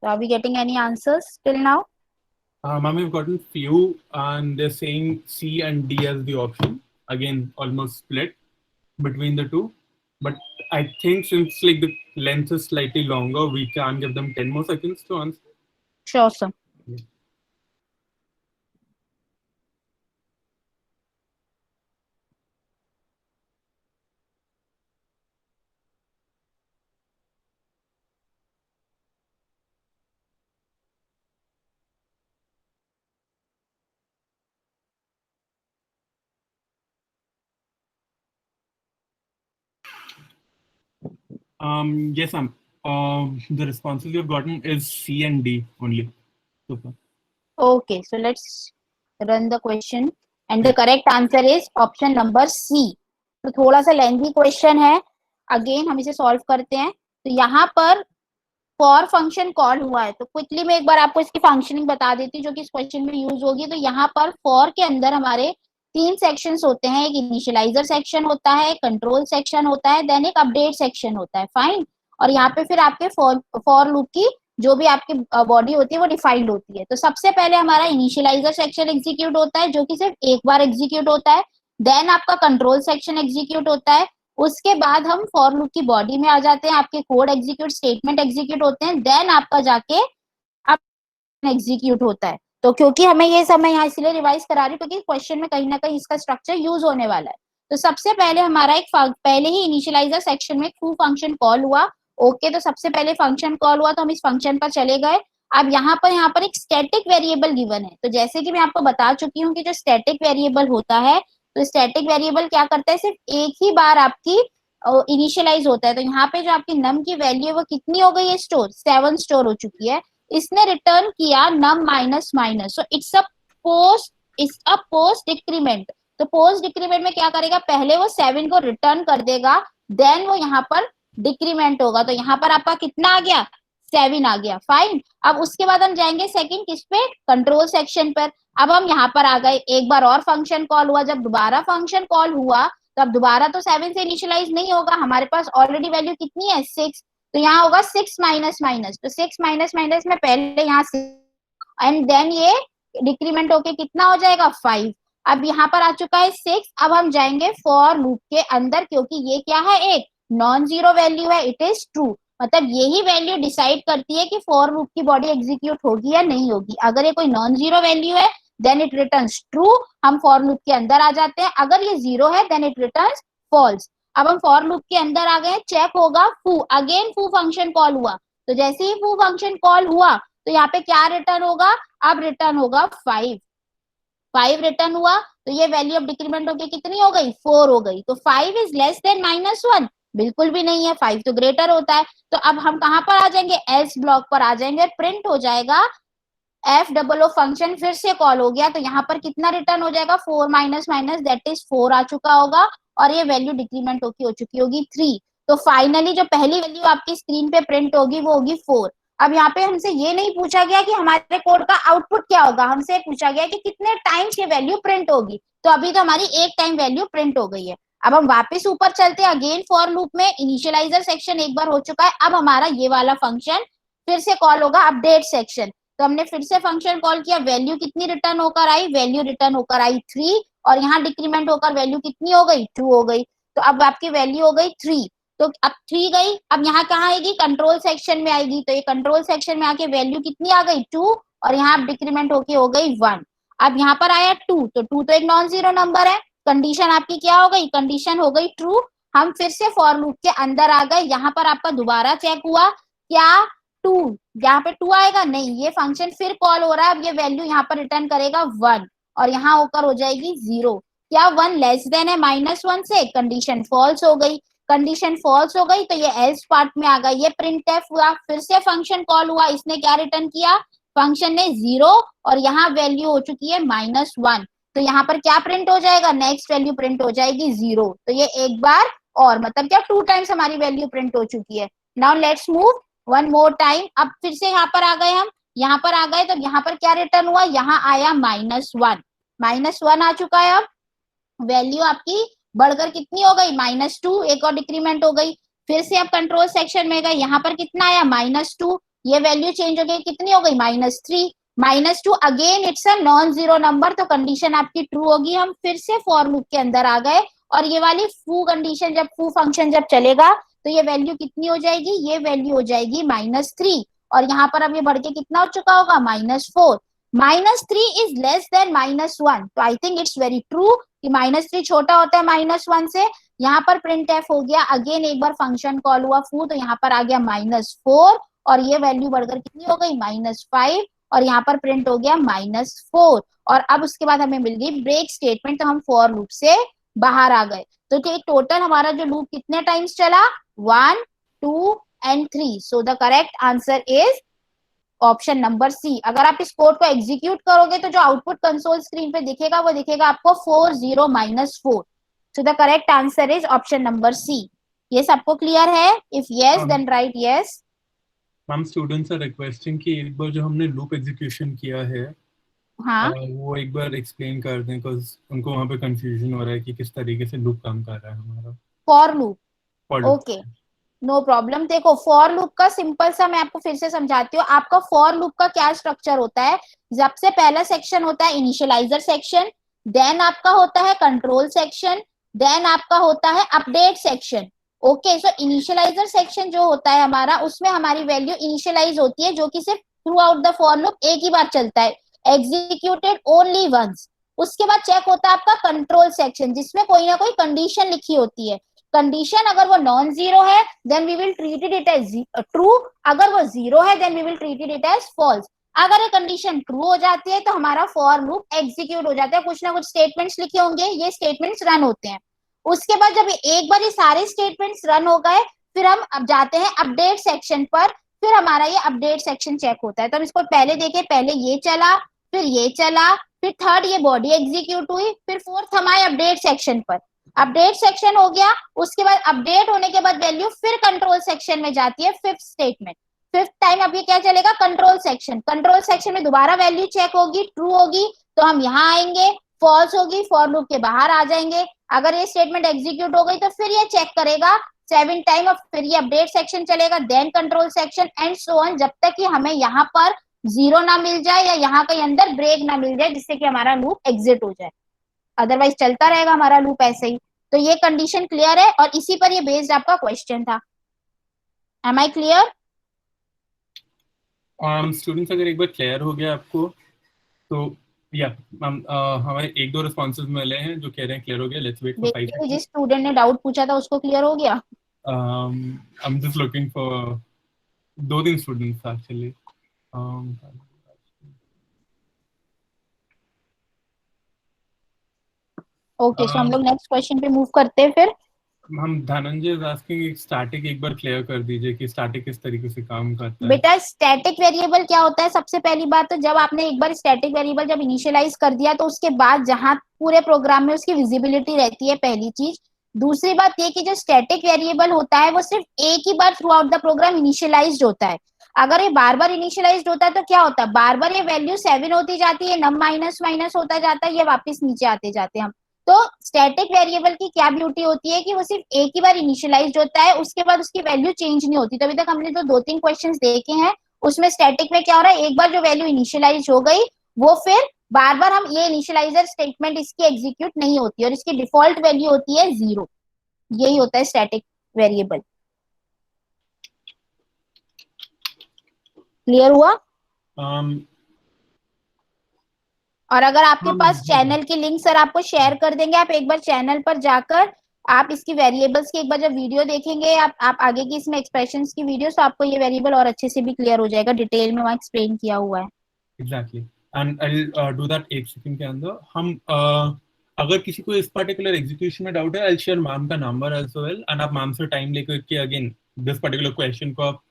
Are we getting any answers till now? Ma'am, we've gotten few, and they're saying C and D as the option. Again, almost split between the two. But I think since like the length is slightly longer, we can give them 10 more seconds to answer. Sure sir. Yeah. Yes, ma'am. The responses you've gotten is C and D only so far. Okay, so let's run the question and the correct answer is option number C. तो थोड़ा सा लेंथी क्वेश्चन है, अगेन हम इसे सॉल्व करते हैं। तो यहाँ पर फॉर फंक्शन कॉल हुआ है, तो क्विकली मैं एक बार आपको इसकी फंक्शनिंग बता देती हूँ जो कि इस क्वेश्चन में यूज होगी। तो यहाँ पर फॉर के अंदर हमारे तीन सेक्शंस होते हैं, एक इनिशियलाइजर सेक्शन होता है, कंट्रोल सेक्शन होता है, देन एक अपडेट सेक्शन होता है, फाइन। और यहाँ पे फिर आपके फॉर लूप की जो भी आपकी बॉडी होती है वो डिफाइंड होती है। तो सबसे पहले हमारा इनिशियलाइजर सेक्शन एग्जीक्यूट होता है जो कि सिर्फ एक बार एग्जीक्यूट होता है, देन आपका कंट्रोल सेक्शन एग्जीक्यूट होता है, उसके बाद हम फॉर लूप की बॉडी में आ जाते हैं, आपके कोड एग्जीक्यूट स्टेटमेंट एग्जीक्यूट होते हैं, देन आपका जाके एग्जीक्यूट होता है। तो क्योंकि हमें ये सब मैं यहाँ इसलिए रिवाइज करा रही हूँ क्योंकि क्वेश्चन में कहीं ना कहीं इसका स्ट्रक्चर यूज होने वाला है। तो सबसे पहले हमारा एक पहले ही इनिशियलाइजर सेक्शन में फू फंक्शन कॉल हुआ। ओके, तो सबसे पहले फंक्शन कॉल हुआ तो हम इस फंक्शन पर चले गए। अब यहाँ पर एक स्टैटिक वेरिएबल गिवन है। तो जैसे कि मैं आपको बता चुकी हूँ कि जो स्टैटिक वेरिएबल होता है, तो स्टैटिक वेरिएबल क्या करता है, सिर्फ एक ही बार आपकी इनिशियलाइज होता है। तो यहाँ पे जो आपकी नम की वैल्यू है वो कितनी हो गई है, स्टोर 7 स्टोर हो चुकी है। इसने रिटर्न किया num minus minus, so it's a post decrement. तो पोस्ट डिक्रीमेंट में क्या करेगा, पहले वो 7 को रिटर्न कर देगा, देन वो यहाँ पर डिक्रीमेंट होगा। तो यहाँ पर आपका कितना आ गया, 7 आ गया, फाइन। अब उसके बाद हम जाएंगे सेकंड किस पे, कंट्रोल सेक्शन पर। अब हम यहाँ पर आ गए, एक बार और फंक्शन कॉल हुआ। जब दोबारा फंक्शन कॉल हुआ तो अब दोबारा तो 7 से इनिशियलाइज नहीं होगा, हमारे पास ऑलरेडी वैल्यू कितनी है, 6। तो यहाँ होगा 6 माइनस माइनस, तो 6 माइनस माइनस में पहले यहाँ एंड देन ये डिक्रीमेंट होके कितना हो जाएगा, 5। अब यहाँ पर आ चुका है 6। अब हम जाएंगे फॉर लूप के अंदर, क्योंकि ये क्या है, एक नॉन जीरो वैल्यू है, इट इज ट्रू। मतलब यही वैल्यू डिसाइड करती है कि फॉर लूप की बॉडी एग्जीक्यूट होगी या नहीं होगी। अगर ये कोई नॉन जीरो वैल्यू है देन इट रिटर्न्स ट्रू, हम फॉर लूप के अंदर आ जाते हैं। अगर ये जीरो है देन इट रिटर्न्स फॉल्स। अब हम फॉर लूप के अंदर आ गए, चेक होगा फू, अगेन फू फंक्शन कॉल हुआ। तो जैसे ही फू फंक्शन कॉल हुआ तो यहाँ पे क्या रिटर्न होगा, अब रिटर्न होगा 5। 5 रिटर्न हुआ तो ये वैल्यू अब डिक्रीमेंट होकर कितनी हो गई, 4 हो गई। तो 5 इज लेस देन -1, बिल्कुल भी नहीं है, 5 तो ग्रेटर होता है। तो अब हम कहां पर आ जाएंगे, एल्स ब्लॉक पर आ जाएंगे, प्रिंट हो जाएगा एफ डबल ओ फंक्शन फिर से कॉल हो गया। तो यहाँ पर कितना रिटर्न हो जाएगा, 4 माइनस माइनस दैट इज 4 आ चुका होगा, और ये वैल्यू डिक्रीमेंट होकर हो चुकी होगी 3। तो फाइनली जो पहली वैल्यू आपकी स्क्रीन पे प्रिंट होगी वो होगी 4। अब यहाँ पे हमसे ये नहीं पूछा गया कि हमारे कोड का आउटपुट क्या होगा, हमसे पूछा गया कि कितने टाइम्स ये वैल्यू प्रिंट होगी। तो अभी तो हमारी एक टाइम वैल्यू प्रिंट हो गई है। अब हम वापस ऊपर चलते हैं, अगेन फॉर लूप में इनिशियलाइजर सेक्शन एक बार हो चुका है। अब हमारा ये वाला फंक्शन फिर से कॉल होगा, अपडेट सेक्शन। तो हमने फिर से फंक्शन कॉल किया, वैल्यू कितनी रिटर्न होकर आई, वैल्यू रिटर्न होकर आई 3, और यहाँ डिक्रीमेंट होकर वैल्यू कितनी हो गई, 2 हो गई। तो अब आपकी वैल्यू हो गई 3। तो अब 3 गई, अब यहाँ कहाँ आएगी, कंट्रोल सेक्शन में आएगी। तो ये कंट्रोल सेक्शन में आके वैल्यू कितनी आ गई, 2, और यहाँ डिक्रीमेंट होके हो गई 1। अब यहाँ पर आया 2, तो 2 तो एक नॉन जीरो नंबर है, कंडीशन आपकी क्या हो गई, कंडीशन हो गई ट्रू। हम फिर से फॉर लूप के अंदर आ गए, यहाँ पर आपका दोबारा चेक हुआ, क्या 2, यहाँ पे 2 आएगा, नहीं, ये फंक्शन फिर कॉल हो रहा है। अब ये वैल्यू यहाँ पर रिटर्न करेगा 1, और यहाँ होकर हो जाएगी 0। क्या 1 लेस देन है -1 से, कंडीशन फॉल्स हो गई। कंडीशन फॉल्स हो गई तो ये एल्स पार्ट में आ गया, ये प्रिंट एफ हुआ। फिर से फंक्शन कॉल हुआ, इसने क्या रिटर्न किया, फंक्शन ने 0, और यहाँ वैल्यू हो चुकी है -1। तो यहाँ पर क्या प्रिंट हो जाएगा, नेक्स्ट वैल्यू प्रिंट हो जाएगी 0। तो ये एक बार और, मतलब क्या 2 टाइम्स हमारी वैल्यू प्रिंट हो चुकी है। Now let's move one more time. अब फिर से यहाँ पर आ गए, हम यहाँ पर आ गए, तो यहाँ पर क्या रिटर्न हुआ, यहाँ आया -1, -1 आ चुका है। अब वैल्यू आपकी बढ़कर कितनी हो गई, -2, एक और डिक्रीमेंट हो गई। फिर से अब कंट्रोल सेक्शन में गए, यहाँ पर कितना आया, -2, ये वैल्यू चेंज हो गई, कितनी हो गई, -3, -2, again it's a non zero number, तो कंडीशन आपकी ट्रू होगी। हम फिर से फॉर लूप के अंदर आ गए, और ये वाली फू कंडीशन, जब फू फंक्शन जब चलेगा तो ये वैल्यू कितनी हो जाएगी, ये वैल्यू हो जाएगी -3, और यहाँ पर अब ये बढ़ के कितना हो चुका होगा, -4। -3 इज लेस देन -1, तो I think it's very true कि -3 छोटा होता है -1 से। यहाँ पर प्रिंट एफ हो गया, अगेन एक बार फंक्शन कॉल हुआ फू, तो यहाँ पर आ गया -4, और ये वैल्यू बढ़कर कितनी हो गई, -5, और यहाँ पर प्रिंट हो गया -4। और अब उसके बाद हमें मिल गई ब्रेक स्टेटमेंट, तो हम फॉर लूप से बाहर आ गए। तो टोटल हमारा जो लूप कितने टाइम्स चला, 1 2 and 3. So the correct answer is option number C. अगर आप इस कोड को एग्जीक्यूट करोगे तो जो आउटपुट कंसोल स्क्रीन पे दिखेगा वो दिखेगा आपको 40 - 4. So the correct answer is option number C. ये सबको क्लियर है? If yes then write yes. Ma'am students are requesting कि एक बार जो हमने लूप एग्जीक्यूशन किया है हाँ, वो एक बार एक्सप्लेन कर दें, बिकॉज उनको वहाँ पे कंफ्यूजन हो रहा है कि किस तरीके से लूप काम कर रहा है हमारा for loop. For loop. Okay, no problem. देखो, फॉर लूप का सिंपल सा मैं आपको फिर से समझाती हूँ. आपका फॉर लूप का क्या स्ट्रक्चर होता है? सबसे पहला सेक्शन होता है इनिशियलाइजर सेक्शन, देन आपका होता है कंट्रोल सेक्शन, देन आपका होता है अपडेट सेक्शन. ओके, सो इनिशियलाइजर सेक्शन जो होता है हमारा, उसमें हमारी वैल्यू इनिशियलाइज होती है, जो कि सिर्फ through out the for loop एक ही बार चलता है, एग्जीक्यूटेड ओनली वंस. उसके बाद चेक होता है आपका कंट्रोल सेक्शन, जिसमें कोई ना कोई कंडीशन लिखी होती है. कंडीशन अगर वो नॉन जीरो है then we will treat it as true, अगर वो जीरो है then we will treat it as false. अगर ये कंडीशन ट्रू हो जाती है तो हमारा फॉर लूप एग्जीक्यूट हो जाता है. कुछ ना कुछ स्टेटमेंट्स लिखे होंगे, ये स्टेटमेंट्स रन होते हैं. उसके बाद जब एक बार ये सारे स्टेटमेंट्स रन हो गए, फिर हम अब जाते हैं अपडेट सेक्शन पर. फिर हमारा ये अपडेट सेक्शन चेक होता है. तो हम इसको पहले देखें, पहले ये चला, फिर ये चला, फिर थर्ड ये बॉडी एग्जीक्यूट हुई, फिर फोर्थ हमारे अपडेट सेक्शन पर. अपडेट सेक्शन हो गया, उसके बाद अपडेट होने के बाद वैल्यू फिर कंट्रोल सेक्शन में जाती है. फिफ्थ स्टेटमेंट, फिफ्थ टाइम अब ये क्या चलेगा? Control section. कंट्रोल सेक्शन में दोबारा वैल्यू चेक होगी, ट्रू होगी तो हम यहाँ आएंगे, फॉल्स होगी फॉर लूप के बाहर आ जाएंगे. अगर ये स्टेटमेंट एग्जीक्यूट हो गई तो फिर ये चेक करेगा 7 टाइम, और फिर ये अपडेट सेक्शन चलेगा, then control section and so on, जब तक कि हमें यहाँ पर जीरो ना मिल जाए या यहाँ कहीं अंदर ब्रेक ना मिल जाए जिससे कि हमारा लूप एग्जिट हो जाए. अदरवाइज चलता रहेगा हमारा लूप ऐसे ही. तो ये कंडीशन क्लियर है और इसी पर ये बेस्ड आपका क्वेश्चन था. M I clear? स्टूडेंट्स अगर एक बार क्लियर हो गया आपको तो या मैम हमारे एक दो रिस्पॉन्सेज मिले हैं जो कह रहे हैं क्लियर हो गया. लेट्स वेट फॉर 5 देखती हूँ सेकंड. जिस स्टूडेंट ने डाउट पूछा था उसको क्लियर हो गया. I am just looking for दो तीन स्टूडेंट्स एक्चुअली. ओके, सो हम लोग नेक्स्ट क्वेश्चन पे मूव करते हैं फिर. हम धनंजय इज आस्किंग स्टैटिक एक बार क्लियर कर दीजिए कि स्टैटिक किस तरीके से काम करता है. बेटा, स्टैटिक वेरिएबल क्या होता है? सबसे पहली बात तो जब आपने एक बार स्टैटिक वेरिएबल जब इनिशियलाइज कर दिया तो उसके बाद जहां पूरे प्रोग्राम में उसकी विजिबिलिटी रहती है, पहली चीज. दूसरी बात ये कि जो स्टैटिक वेरिएबल होता है वो सिर्फ एक ही बार throughout the program initialise होता है. अगर ये बार बार इनिशियलाइज होता है तो क्या होता है? बार बार ये वैल्यू 7 होती जाती है, नम माइनस माइनस होता जाता है, ये वापस नीचे आते जाते हैं हम. तो स्टैटिक वेरिएबल की क्या ब्यूटी होती है कि वो सिर्फ एक ही बार इनिशियलाइज होता है, उसके बाद उसकी वैल्यू चेंज नहीं होती. तो अभी तक हमने जो दो तीन क्वेश्चंस देखे हैं उसमें स्टैटिक में क्या हो रहा है, एक बार जो वैल्यू इनिशियलाइज हो गई वो फिर बार बार हम ये इनिशियलाइजर स्टेटमेंट इसकी एग्जीक्यूट नहीं होती और इसकी डिफॉल्ट वैल्यू होती है 0. यही होता है स्टैटिक वेरिएबल. क्लियर हुआ? um, और अगर आपके हम पास चैनल की लिंक सर आपको शेयर कर देंगे, आप एक बार चैनल पर जाकर आप इसकी वेरिएबल्स की एक बार जब वीडियो देखेंगे, आप आगे की इसमें एक्सप्रेशंस की वीडियो, तो आपको ये वेरिएबल और अच्छे से भी क्लियर हो जाएगा, डिटेल में वहाँ एक्सप्लेन किया हुआ है. Exactly and I do that एक सेकंड के अंदर. हम अगर किसी को इस पर्टिकुलर एग्जीक्यूशन में डाउट है आई शेयर मैम का नंबर एज वेल एंड आप मैम से टाइम लेकर के अगेन दिस पर्टिकुलर क्वेश्चन को आप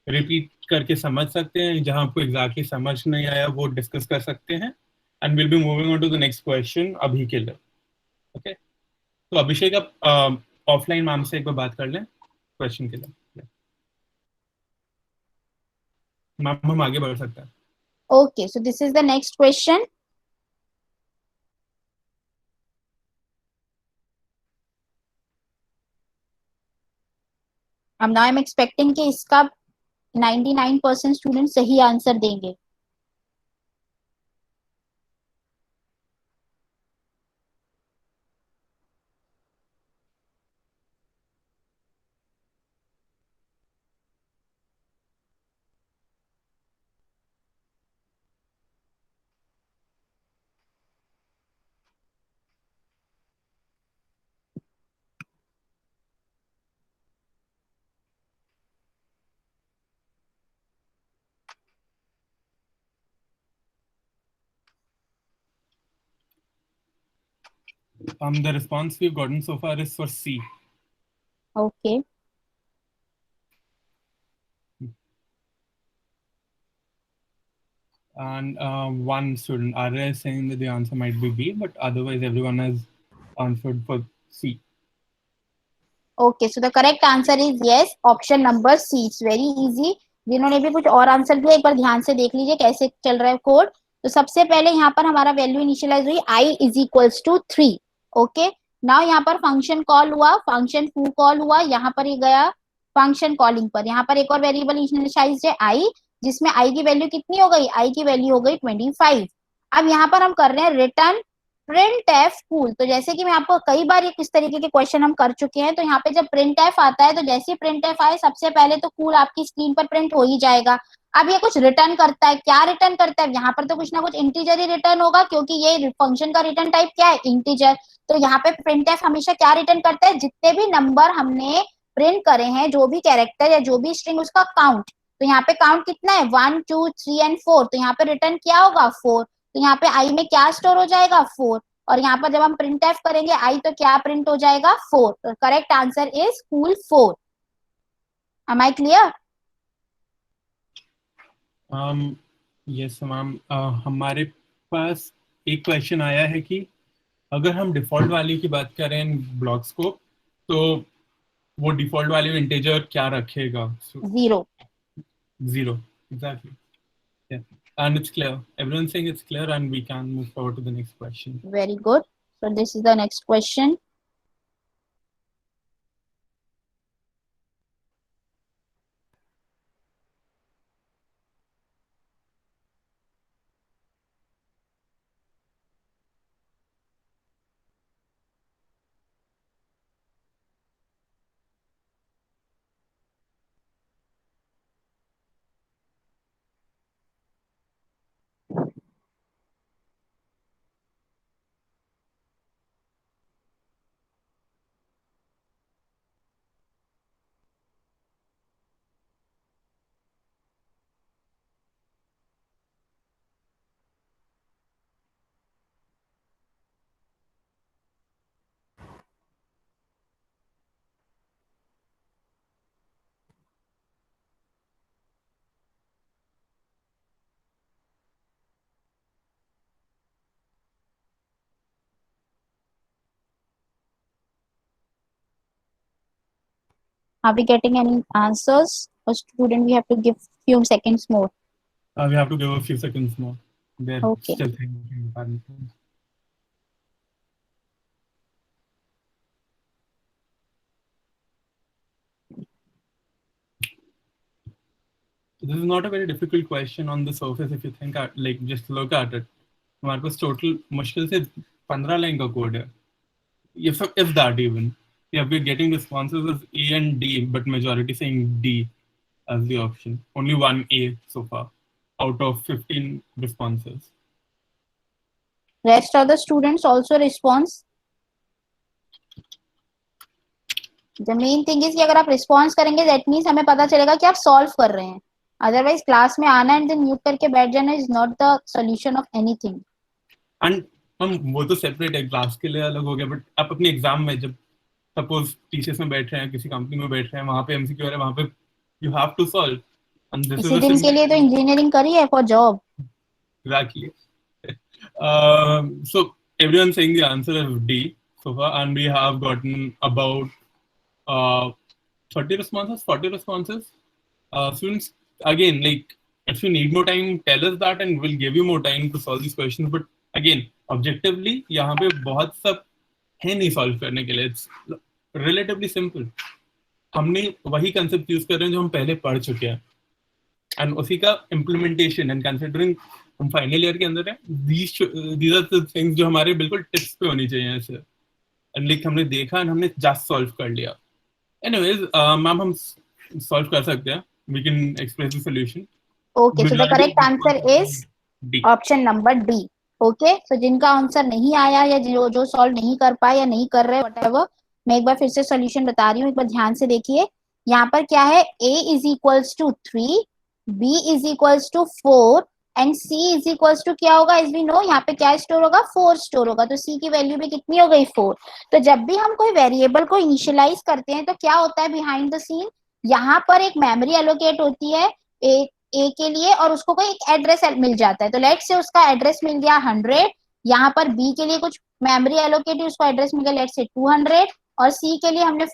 रिपीट करके समझ सकते हैं. जहां आपको एग्जैक्टली समझ नहीं आया वो डिस्कस कर सकते हैं and will be moving on to the next question अभी के लिए. ओके, तो अभिषेक आप ऑफलाइन मैम से एक बार बात कर लें क्वेश्चन के लिए. मैम हम आगे बढ़ सकते हैं. Okay, so this is the next question. अब नाउ आई एम एक्सपेक्टिंग कि इसका 99% स्टूडेंट सही आंसर देंगे. The response we've gotten so far is for C. Okay, And one student, Arya, is saying that the answer might be B, but otherwise everyone has answered for C. Okay, so the correct answer is yes, option number C. It's very easy. जिन्होंने भी कुछ और आंसर दिया एक बार ध्यान से देख लीजिए कैसे चल रहा है कोड. तो सबसे पहले यहाँ पर हमारा वैल्यू इनिशियलाइज हुई I is equals to 3. Okay, now यहाँ पर फंक्शन कॉल हुआ, फंक्शन फू कॉल हुआ, यहाँ पर ये गया फंक्शन कॉलिंग पर. यहाँ पर एक और वेरिएबल इनिशियलाइज है आई, जिसमें आई की वैल्यू कितनी हो गई, आई की वैल्यू हो गई 25. अब यहाँ पर हम कर रहे हैं रिटर्न प्रिंट एफ कूल. तो जैसे कि मैं आपको कई बार ये किस तरीके के क्वेश्चन हम कर चुके हैं, तो यहाँ पे जब प्रिंट एफ आता है तो जैसे ही प्रिंट एफ आए सबसे पहले तो कूल आपकी स्क्रीन पर प्रिंट हो ही जाएगा. अब ये कुछ रिटर्न करता है, क्या रिटर्न करता है, यहाँ पर तो कुछ ना कुछ इंटीजर ही रिटर्न होगा, क्योंकि ये फंक्शन का रिटर्न टाइप क्या है, इंटीजर. तो यहाँ पे प्रिंट एफ हमेशा क्या रिटर्न करता है, जितने भी नंबर हमने प्रिंट करे हैं, जो भी कैरेक्टर या जो भी स्ट्रिंग, उसका काउंट. तो यहाँ पे काउंट कितना है, 1 2 3 एंड 4. तो यहाँ पे रिटर्न क्या होगा, 4. तो यहाँ पे आई में क्या स्टोर हो जाएगा, 4. और यहाँ पर जब हम प्रिंट एफ करेंगे आई, तो क्या प्रिंट हो जाएगा, 4. तो correct answer is cool 4. Am I clear? Yes ma'am. हमारे पास एक क्वेश्चन आया है कि अगर हम डिफॉल्ट वैल्यू की बात करें ब्लॉक स्कोप, तो वो डिफॉल्ट वैल्यू इंटीजर क्या रखेगा? 0. 0. Exactly. Yeah. And it's clear. Everyone's saying it's clear, and we can move forward to the next question. Very good. So this is the next question. Are we getting any answers? Or student, we have to give few seconds more. We have to give a few seconds more. They're Okay. still thinking apparently. This is not a very difficult question on the surface if you think like just look at it. हमारे पास total मुश्किल से 15 लाइन का कोड है. If that even. Yeah, we're getting responses as A and D, but majority saying D as the option. Only one A so far out of 15 responses. Rest of the students also response. The main thing is कि अगर आप रिस्पॉन्स करेंगे दैट मीन्स हमें पता चलेगा कि आप सॉल्व कर रहे हैं. अदरवाइज क्लास में आना एंड देन म्यूट करके बैठ जाना is not the solution of anything. And हम वो तो सेपरेट है, क्लास के लिए अलग हो गया, बट आप अपने एग्जाम में जब सपोज टीचर्स में बैठ रहे हैं, किसी कंपनी में बैठ रहे हैं, वहां पे एमसीक्यू है, वहां पे you have to solve. And this इसी इज दिन के लिए तो इंजीनियरिंग करी है for job. Exactly. So everyone's saying the answer is D so far, and we have gotten about 30 responses, 40 responses. Students, again, like if you need more time, tell us that, and we'll give you more time to solve these questions. But again, objectively, यहाँ पे बहुत सब है नहीं solve करने के लिए. It's relatively simple. हमने वही concept use कर रहे हैं जो हम पहले पढ़ चुके हैं, and उसी का implementation and considering हम फाइनल ईयर के अंदर है, these are the things जो हमारे बिल्कुल टिप्स पे होनी चाहिए ऐसे. एंड लाइक हमने देखा एंड हमने जस्ट सॉल्व कर लिया. एनीवेज मैम, हम सॉल्व कर सकते हैं. We can express the solution. Okay, so the correct answer is option number D. Okay, so जिनका आंसर नहीं आया या जो सॉल्व नहीं कर पाए या नहीं कर रहे व्हाटएवर, मैं एक बार फिर से सॉल्यूशन बता रही हूँ, एक बार ध्यान से देखिए. यहाँ पर क्या है, a is equals to 3, b is equals to 4 and c is equals to क्या होगा, एज वी नो यहाँ पे क्या स्टोर होगा, 4 स्टोर होगा. तो c की वैल्यू भी कितनी हो गई, 4. तो जब भी हम कोई वेरिएबल को इनिशियलाइज करते हैं तो क्या होता है बिहाइंड द सीन, यहाँ पर एक मेमोरी एलोकेट होती है, एक ए के लिए और उसको कोई एक एड्रेस मिल जाता है, तो लेट से उसका एड्रेस मिल गया 100, यहाँ पर बी के लिए कुछ मेमोरी एलोकेट हुई, उसको एड्रेस मिल गया लेट से 200, और सी के लिए हमने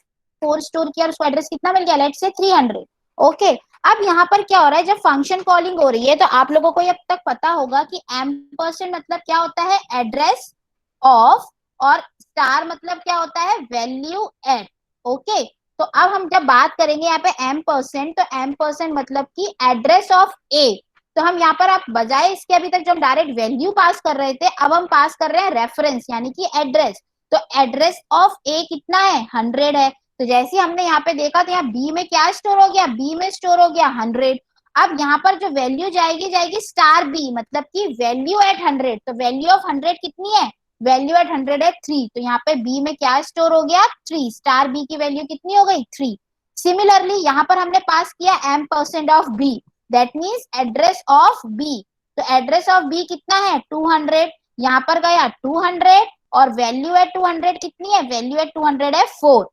4 स्टोर किया और उसको एड्रेस कितना मिल गया लेट से 300। ओके, अब यहाँ पर क्या हो रहा है, जब फंक्शन कॉलिंग हो रही है तो आप लोगों को अब तक पता होगा कि एम्परसेंड मतलब क्या होता है, एड्रेस ऑफ, और स्टार मतलब क्या होता है, वैल्यू एट। ओके, तो अब हम जब बात करेंगे यहाँ पे एम्परसेंड, तो एम्परसेंड मतलब कि एड्रेस ऑफ ए, तो हम यहाँ पर आप बजाय इसके अभी तक जो हम डायरेक्ट वैल्यू पास कर रहे थे, अब हम पास कर रहे हैं रेफरेंस यानी कि एड्रेस। तो एड्रेस ऑफ ए कितना है, 100 है, तो जैसे हमने यहाँ पे देखा तो यहाँ बी में क्या स्टोर हो गया, बी में स्टोर हो गया 100। अब यहाँ पर जो वैल्यू जाएगी जाएगी स्टार बी, मतलब कि वैल्यू एट 100, तो वैल्यू ऑफ 100 कितनी है, वैल्यू एट 100 है 3, तो यहाँ पे बी में क्या स्टोर हो गया 3, स्टार बी की वैल्यू कितनी हो गई 3। सिमिलरली यहाँ पर हमने पास किया ampersand of B, that means address of B, तो एड्रेस ऑफ बी कितना है 200, यहाँ पर गया 200, और वैल्यू एट 200 कितनी है, वैल्यू एट 200 है 4।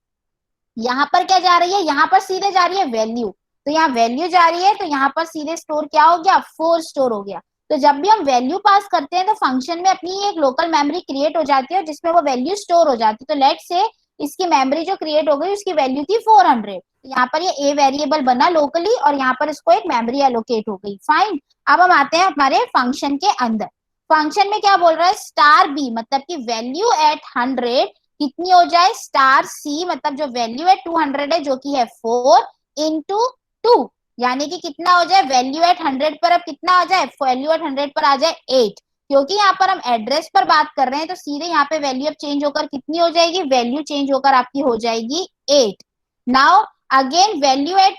यहाँ पर क्या जा रही है, यहाँ पर सीधे जा रही है वैल्यू, तो यहाँ वैल्यू जा रही है तो यहाँ पर सीधे स्टोर क्या हो गया, 4 स्टोर हो गया। तो जब भी हम वैल्यू पास करते हैं तो फंक्शन में अपनी एक लोकल मेमोरी क्रिएट हो जाती है जिसमें वो वैल्यू स्टोर हो जाती है। तो लेट से इसकी मेमोरी जो क्रिएट हो गई उसकी वैल्यू थी 400, तो यहाँ पर ये ए वेरिएबल बना लोकली और यहाँ पर इसको एक मेमोरी एलोकेट हो गई। फाइन, अब हम आते हैं हमारे फंक्शन के अंदर। फंक्शन में क्या बोल रहा है, स्टार बी मतलब कि वैल्यू एट 100 कितनी हो जाए, स्टार सी मतलब जो वैल्यू है 200 है जो कि है 4 इंटू 2, यानी कि कितना हो जाए, वैल्यू एट 100 पर अब कितना आ जाए, वैल्यू एट 100 पर आ जाए 8, क्योंकि यहाँ पर हम एड्रेस पर बात कर रहे हैं तो सीधे यहाँ पे वैल्यू अब चेंज होकर कितनी हो जाएगी, वैल्यू चेंज होकर आपकी हो जाएगी 8। नाउ अगेन वैल्यू एट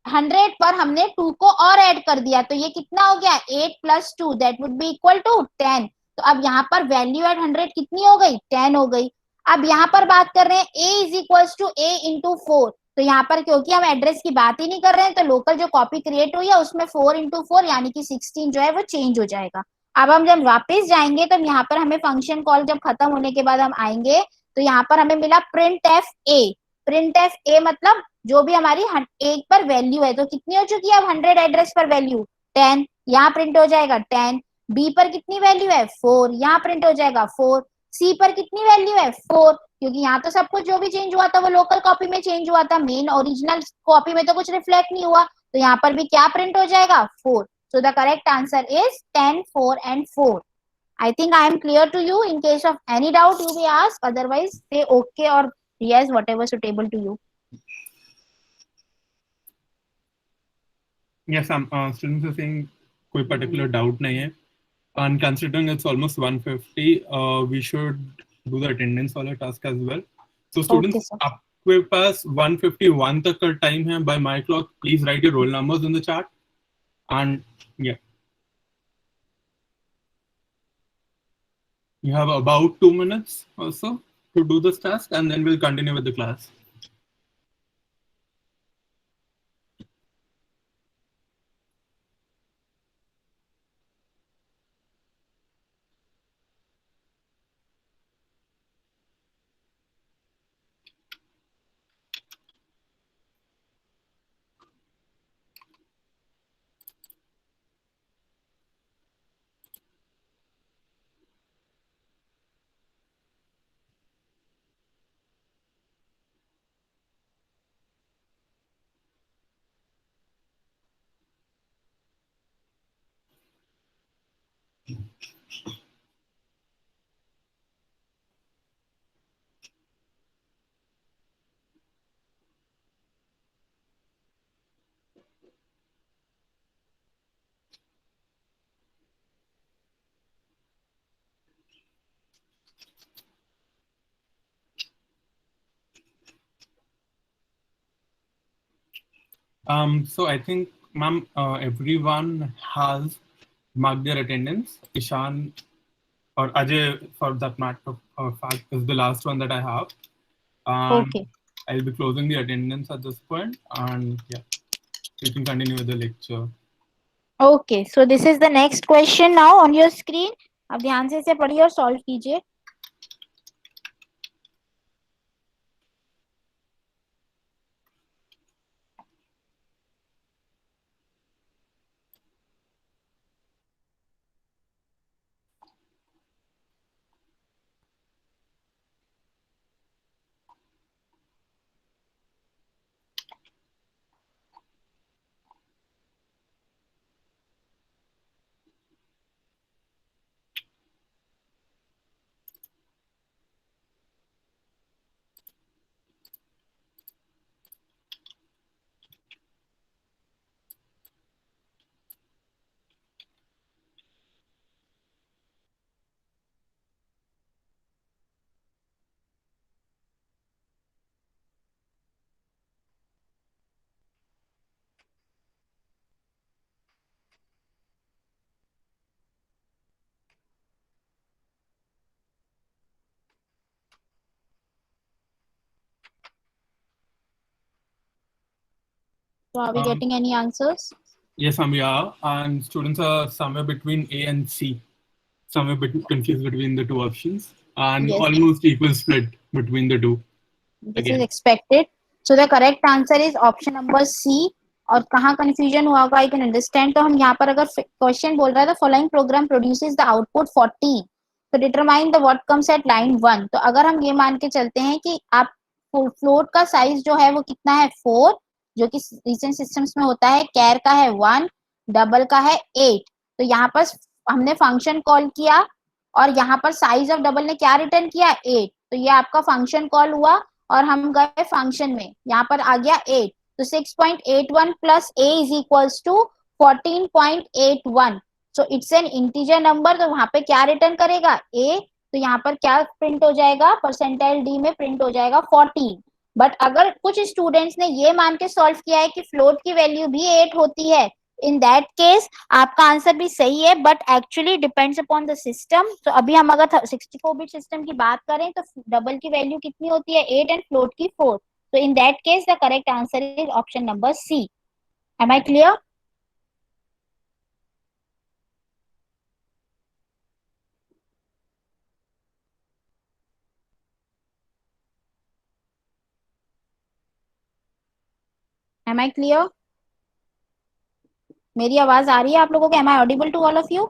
100 पर हमने 2 को और ऐड कर दिया तो ये कितना हो गया, 8 plus 2 that would be equal to 10, तो अब यहाँ पर वैल्यू एट 100 कितनी हो गई, 10 हो गई। अब यहाँ पर बात कर रहे हैं a is equals to a into 4, तो यहाँ पर क्योंकि हम एड्रेस की बात ही नहीं कर रहे हैं तो लोकल जो कॉपी क्रिएट हुई है उसमें 4 इंटू 4 यानी कि 16 जो है वो चेंज हो जाएगा। अब हम जब वापस जाएंगे तो यहाँ पर हमें फंक्शन कॉल जब खत्म होने के बाद हम आएंगे तो यहाँ पर हमें मिला print F A, print F A मतलब जो भी हमारी एक पर वैल्यू है, तो कितनी हो चुकी है अब 100 एड्रेस पर वैल्यू 10, यहाँ प्रिंट हो जाएगा 10, बी पर कितनी वैल्यू है 4, यहाँ प्रिंट हो जाएगा 4, सी पर कितनी वैल्यू है 4, क्योंकि यहाँ तो सब कुछ जो भी चेंज हुआ था वो लोकल कॉपी में चेंज हुआ था, मेन ओरिजिनल कॉपी में तो कुछ रिफ्लेक्ट नहीं हुआ, तो यहाँ पर भी क्या प्रिंट हो जाएगा 4। So the correct answer is 10, 4 and 4। I think I am clear to you. In case of any doubt, you may ask. Otherwise, say okay or yes, whatever suitable to you. Yes, I'm students are saying कोई particular doubt नहीं है. And considering it's almost 150, we should do the attendance वाला task as well. So Okay, students, sir. आपके पास 151 तक का time है. By my clock, please write your roll numbers in the chat. And yeah, you have about 2 minutes or so to do this task, and then we'll continue with the class. So I think, ma'am, everyone has marked their attendance. Ishan or Ajay, for that matter of fact, is the last one that I have. And Okay. I'll be closing the attendance at this point. And yeah, you can continue with the lecture. Okay. So this is the next question now on your screen. अब ध्यान से इसे पढ़िए और सॉल्व कीजिए। So are we getting any answers? Yes, ma'am, we are. And students are somewhere between A and C, somewhere confused between the two options, and Yes, almost equal split between the two. this is Again, expected. So the correct answer is option number C. और कहाँ कंफ्यूजन हुआ होगा आई कैन अंडरस्टैंड. तो हम यहाँ पर अगर क्वेश्चन बोल रहा है the following programme produces the output 40, तो determine the what comes at line 1. तो अगर हम ये मान के चलते हैं कि आप फ्लोट का साइज जो है वो कितना है 4, जो कि रीसेंट सिस्टम्स में होता है, कैर का है 1, डबल का है 8. तो यहाँ पर हमने फंक्शन कॉल किया और यहाँ पर साइज ऑफ डबल ने क्या रिटर्न किया 8. तो ये आपका फंक्शन कॉल हुआ और हम गए फंक्शन में, यहाँ पर आ गया 8. तो 6.81 plus a is equals to 14.81. So it's an integer number. तो वहां पे क्या रिटर्न करेगा a. तो यहाँ पर क्या प्रिंट हो जाएगा, परसेंटाइल d में प्रिंट हो जाएगा 14. बट अगर कुछ स्टूडेंट्स ने ये मान के सॉल्व किया है कि फ्लोट की वैल्यू भी 8 होती है, इन दैट केस आपका आंसर भी सही है, but actually depends upon the system. तो अभी हम अगर 64 बिट सिस्टम की बात करें तो डबल की वैल्यू कितनी होती है 8 एंड फ्लोट की 4. So in that case, the correct answer is option number C. Am I clear? Am I clear? मेरी आवाज आ रही है आप लोगों को? Am I audible to all of you?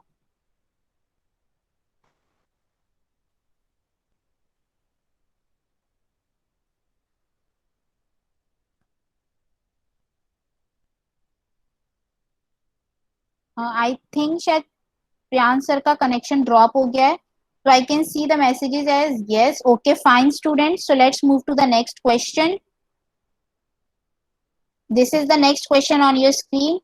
I think शायद प्रियांश सर का कनेक्शन ड्रॉप हो गया है. So I can see the messages as yes. Okay, fine, students. So let's move to the next question. This is the next question on your screen.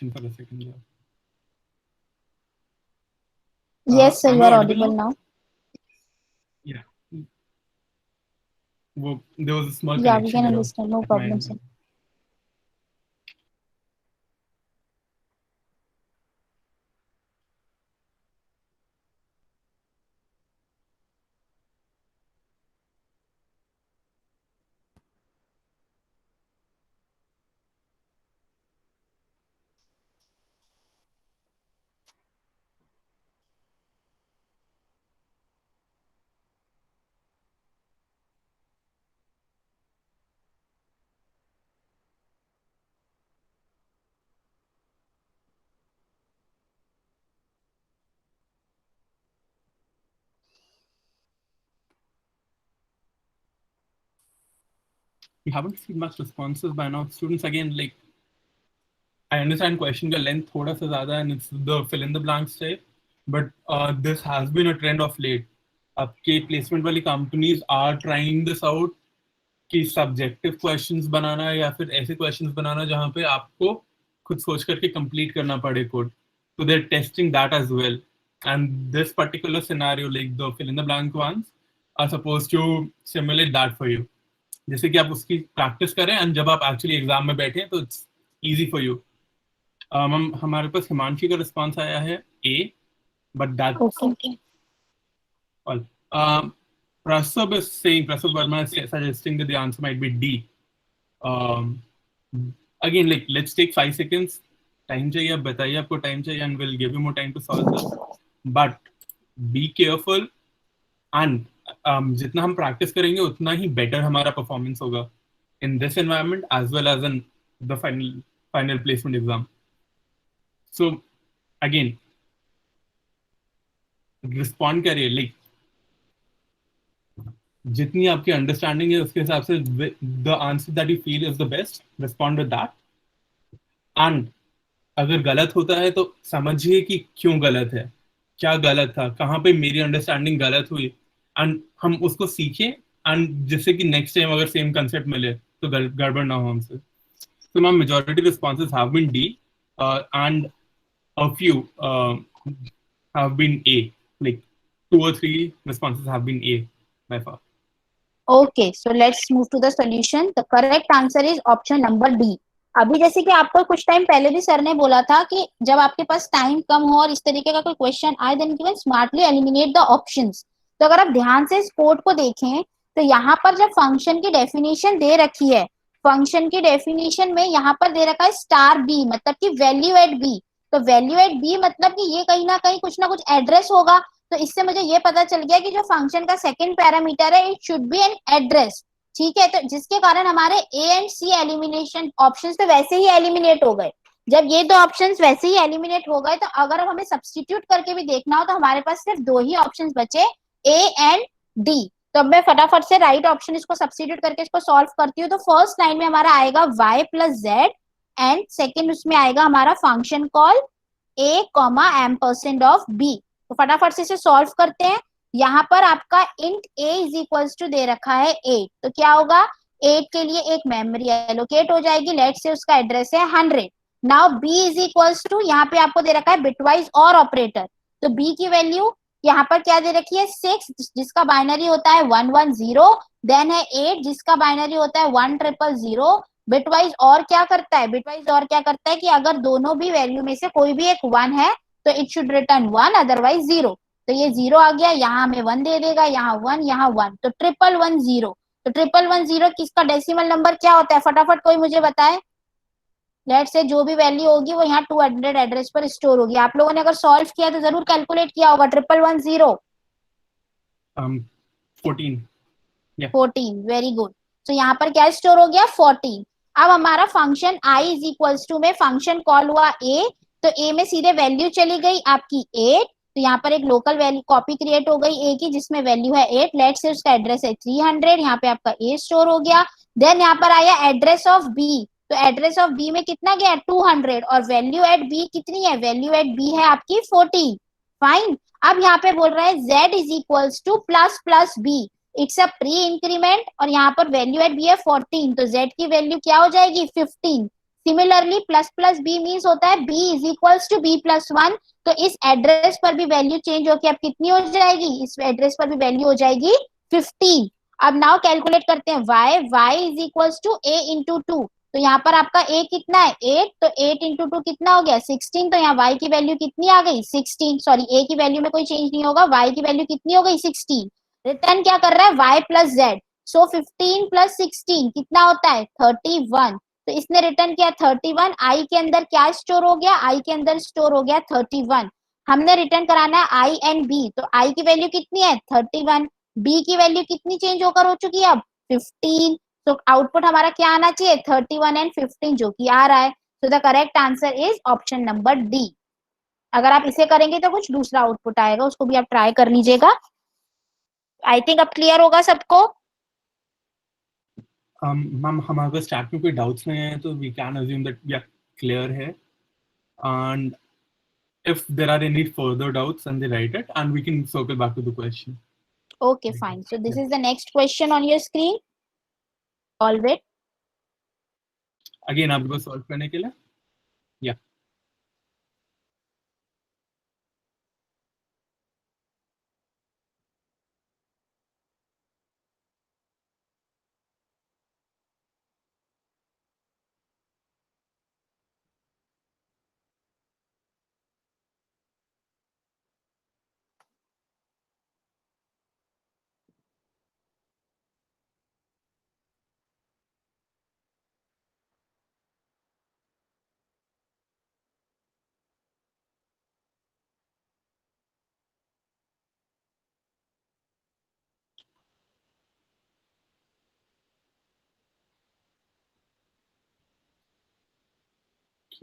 for a second. Yeah. Yes, sir, am you I are audible audible now? now. Yeah. Well, there was a small Yeah, we connection can error understand. No at my problem, end. sir. We haven't seen much responses by now. Students, again, like, I understand question का length थोड़ा सा ज़्यादा and it's the fill in the blanks type, but this has been a trend of late. आपके placement वाली companies are trying this out कि subjective questions बनाना या फिर ऐसे questions बनाना जहाँ पे आपको खुद सोच करके complete करना पड़े code. So they're testing that as well. And this particular scenario, like the fill in the blank ones, are supposed to simulate that for you. जैसे कि आप उसकी प्रैक्टिस करें एंड जब आप एक्चुअली एग्जाम में बैठे तो इट्स इजी फॉर यू. हमारे पास हिमांशी का रिस्पांस आया है A, but that's Okay. All. Prasad is saying, Prasad Verma is suggesting that the answer might be D. Again, like, let's take 5 seconds. Time चाहिए, आप बताइए आपको टाइम चाहिए and we'll give you more time to solve this. But be careful and जितना हम प्रैक्टिस करेंगे उतना ही बेटर हमारा परफॉर्मेंस होगा in this environment as well as in the final placement exam. So again respond करिए, लाइक जितनी आपकी अंडरस्टैंडिंग है उसके हिसाब से the answer that you feel is the best, respond with that. And अगर गलत होता है तो समझिए कि क्यों गलत है, क्या गलत था, कहाँ पे मेरी अंडरस्टैंडिंग गलत हुई, एंड हम उसको सीखें एंड जिससे कि नेक्स्ट टाइम अगर सेम कंसेप्ट मिले तो गड़बड़ ना हो हमसे. So my majority responses have been D, and a few have been A. Like 2 or 3 responses have been A by far. Okay, so let's move to the solution. The correct answer is option number D. अभी जैसे कि आपको कुछ टाइम पहले भी सर ने बोला था कि जब आपके पास टाइम कम हो और इस तरीके का कोई क्वेश्चन आए, then given smartly eliminate the options. तो अगर आप ध्यान से इस कोड को देखें तो यहाँ पर जब फंक्शन की डेफिनेशन दे रखी है, फंक्शन की डेफिनेशन में यहाँ पर दे रखा है स्टार बी, मतलब कि वैल्यू एट बी। तो वैल्यू एट बी मतलब कि ये कहीं ना कुछ एड्रेस होगा। तो इससे मुझे ये पता चल गया कि जो फंक्शन का सेकंड पैरामीटर है, it should be an address. ठीक है, तो जिसके कारण हमारे A and C elimination options तो वैसे ही एलिमिनेट हो गए। जब ये दो ऑप्शंस वैसे ही एलिमिनेट हो गए, तो अगर अब हमें सब्स्टिट्यूट करके भी देखना हो तो हमारे पास सिर्फ दो ही ऑप्शंस बचे, ए एंड डी। तो अब मैं फटाफट से राइट ऑप्शन इसको सब्स्टिट्यूट करके इसको सॉल्व करती हूँ। तो फर्स्ट लाइन में हमारा आएगा y plus Z, and second उसमें आएगा हमारा function call a comma ampersand of B. तो फटाफट से इसे सॉल्व करते हैं। यहाँ पर आपका int a is equals to दे रखा है 8, तो क्या होगा, 8 के लिए एक मेमोरी एलोकेट हो जाएगी, लेट से उसका एड्रेस है 100। Now b is equals to, यहाँ पे आपको दे रखा है बिटवाइज और ऑपरेटर। तो b की वैल्यू यहाँ पर क्या दे रखी है, 6 जिसका बाइनरी होता है 110, देन है 8 जिसका बाइनरी होता है 1000। बिटवाइज और क्या करता है, बिटवाइज और क्या करता है कि अगर दोनों भी वैल्यू में से कोई भी एक 1 है तो इट शुड रिटर्न 1, अदरवाइज 0। तो ये 0 आ गया, यहाँ हमें 1 दे देगा, यहाँ 1, यहाँ 1, तो 1110। तो 1110 किसका डेसिमल नंबर क्या होता है, फटाफट कोई मुझे बताए। लेट से जो भी वैल्यू होगी वो यहाँ 200 एड्रेस पर स्टोर होगी। आप लोगों ने अगर सॉल्व किया तो जरूर कैलकुलेट किया होगा। 1110 14, yeah. 14, very good. तो यहाँ पर क्या स्टोर हो गया, 14। अब हमारा function i is equals to में फंक्शन कॉल हुआ a, तो a में सीधे वैल्यू चली गई आपकी 8। तो यहाँ पर एक लोकल वैल्यू कॉपी क्रिएट हो गई a की जिसमें वैल्यू है 8, लेट से उसका एड्रेस है 300, यहाँ पे आपका a स्टोर हो गया। देन यहाँ पर आया एड्रेस ऑफ b, तो एड्रेस ऑफ b में कितना गया 200, और वैल्यू एट b कितनी है, वैल्यू एट b है आपकी 14। फाइन। अब यहाँ पे बोल रहा है z is equals two plus plus b, it's a pre increment, और यहाँ पर वैल्यू एट बी है 14, तो z की वैल्यू क्या हो जाएगी 15। Similarly plus plus b means होता है b is equals to b plus 1, तो इस एड्रेस पर भी वैल्यू चेंज होकर अब कितनी हो जाएगी, इस एड्रेस पर भी वैल्यू हो जाएगी 15। अब नाउ कैलकुलेट करते हैं y is equals to a into 2। तो यहाँ पर आपका a कितना है 8, तो 8 इंटू 2 कितना हो गया 16, तो यहाँ y की वैल्यू कितनी आ गई 16, सॉरी a की वैल्यू में कोई चेंज नहीं होगा, y की वैल्यू कितनी हो गई 16। रिटर्न क्या कर रहा है y प्लस जेड, सो 15 प्लस 16 कितना होता है 31। तो इसने रिटर्न किया 31, आई के अंदर क्या स्टोर हो गया, आई के अंदर स्टोर हो गया 31। हमने रिटर्न कराना है आई एंड बी, तो आई की वैल्यू कितनी है 31, बी की वैल्यू कितनी चेंज होकर हो चुकी है अब 15। तो आउटपुट हमारा क्या आना चाहिए 31 एंड 15, जो कि आ रहा है। तो the correct answer is option number D. अगर आप इसे करेंगे तो कुछ दूसरा आउटपुट आएगा, उसको भी आप ट्राई कर लीजिएगा। आई थिंक अब क्लियर होगा सबको। मैम हमारे पास चैट में कोई डाउट्स नहीं है तो we can assume that we are clear है, and if there are any further doubts then they write it and we can circle back to the question. Okay, fine. So this is the next question on your screen. Solve it. Again आपको सॉल्व करने के लिए, या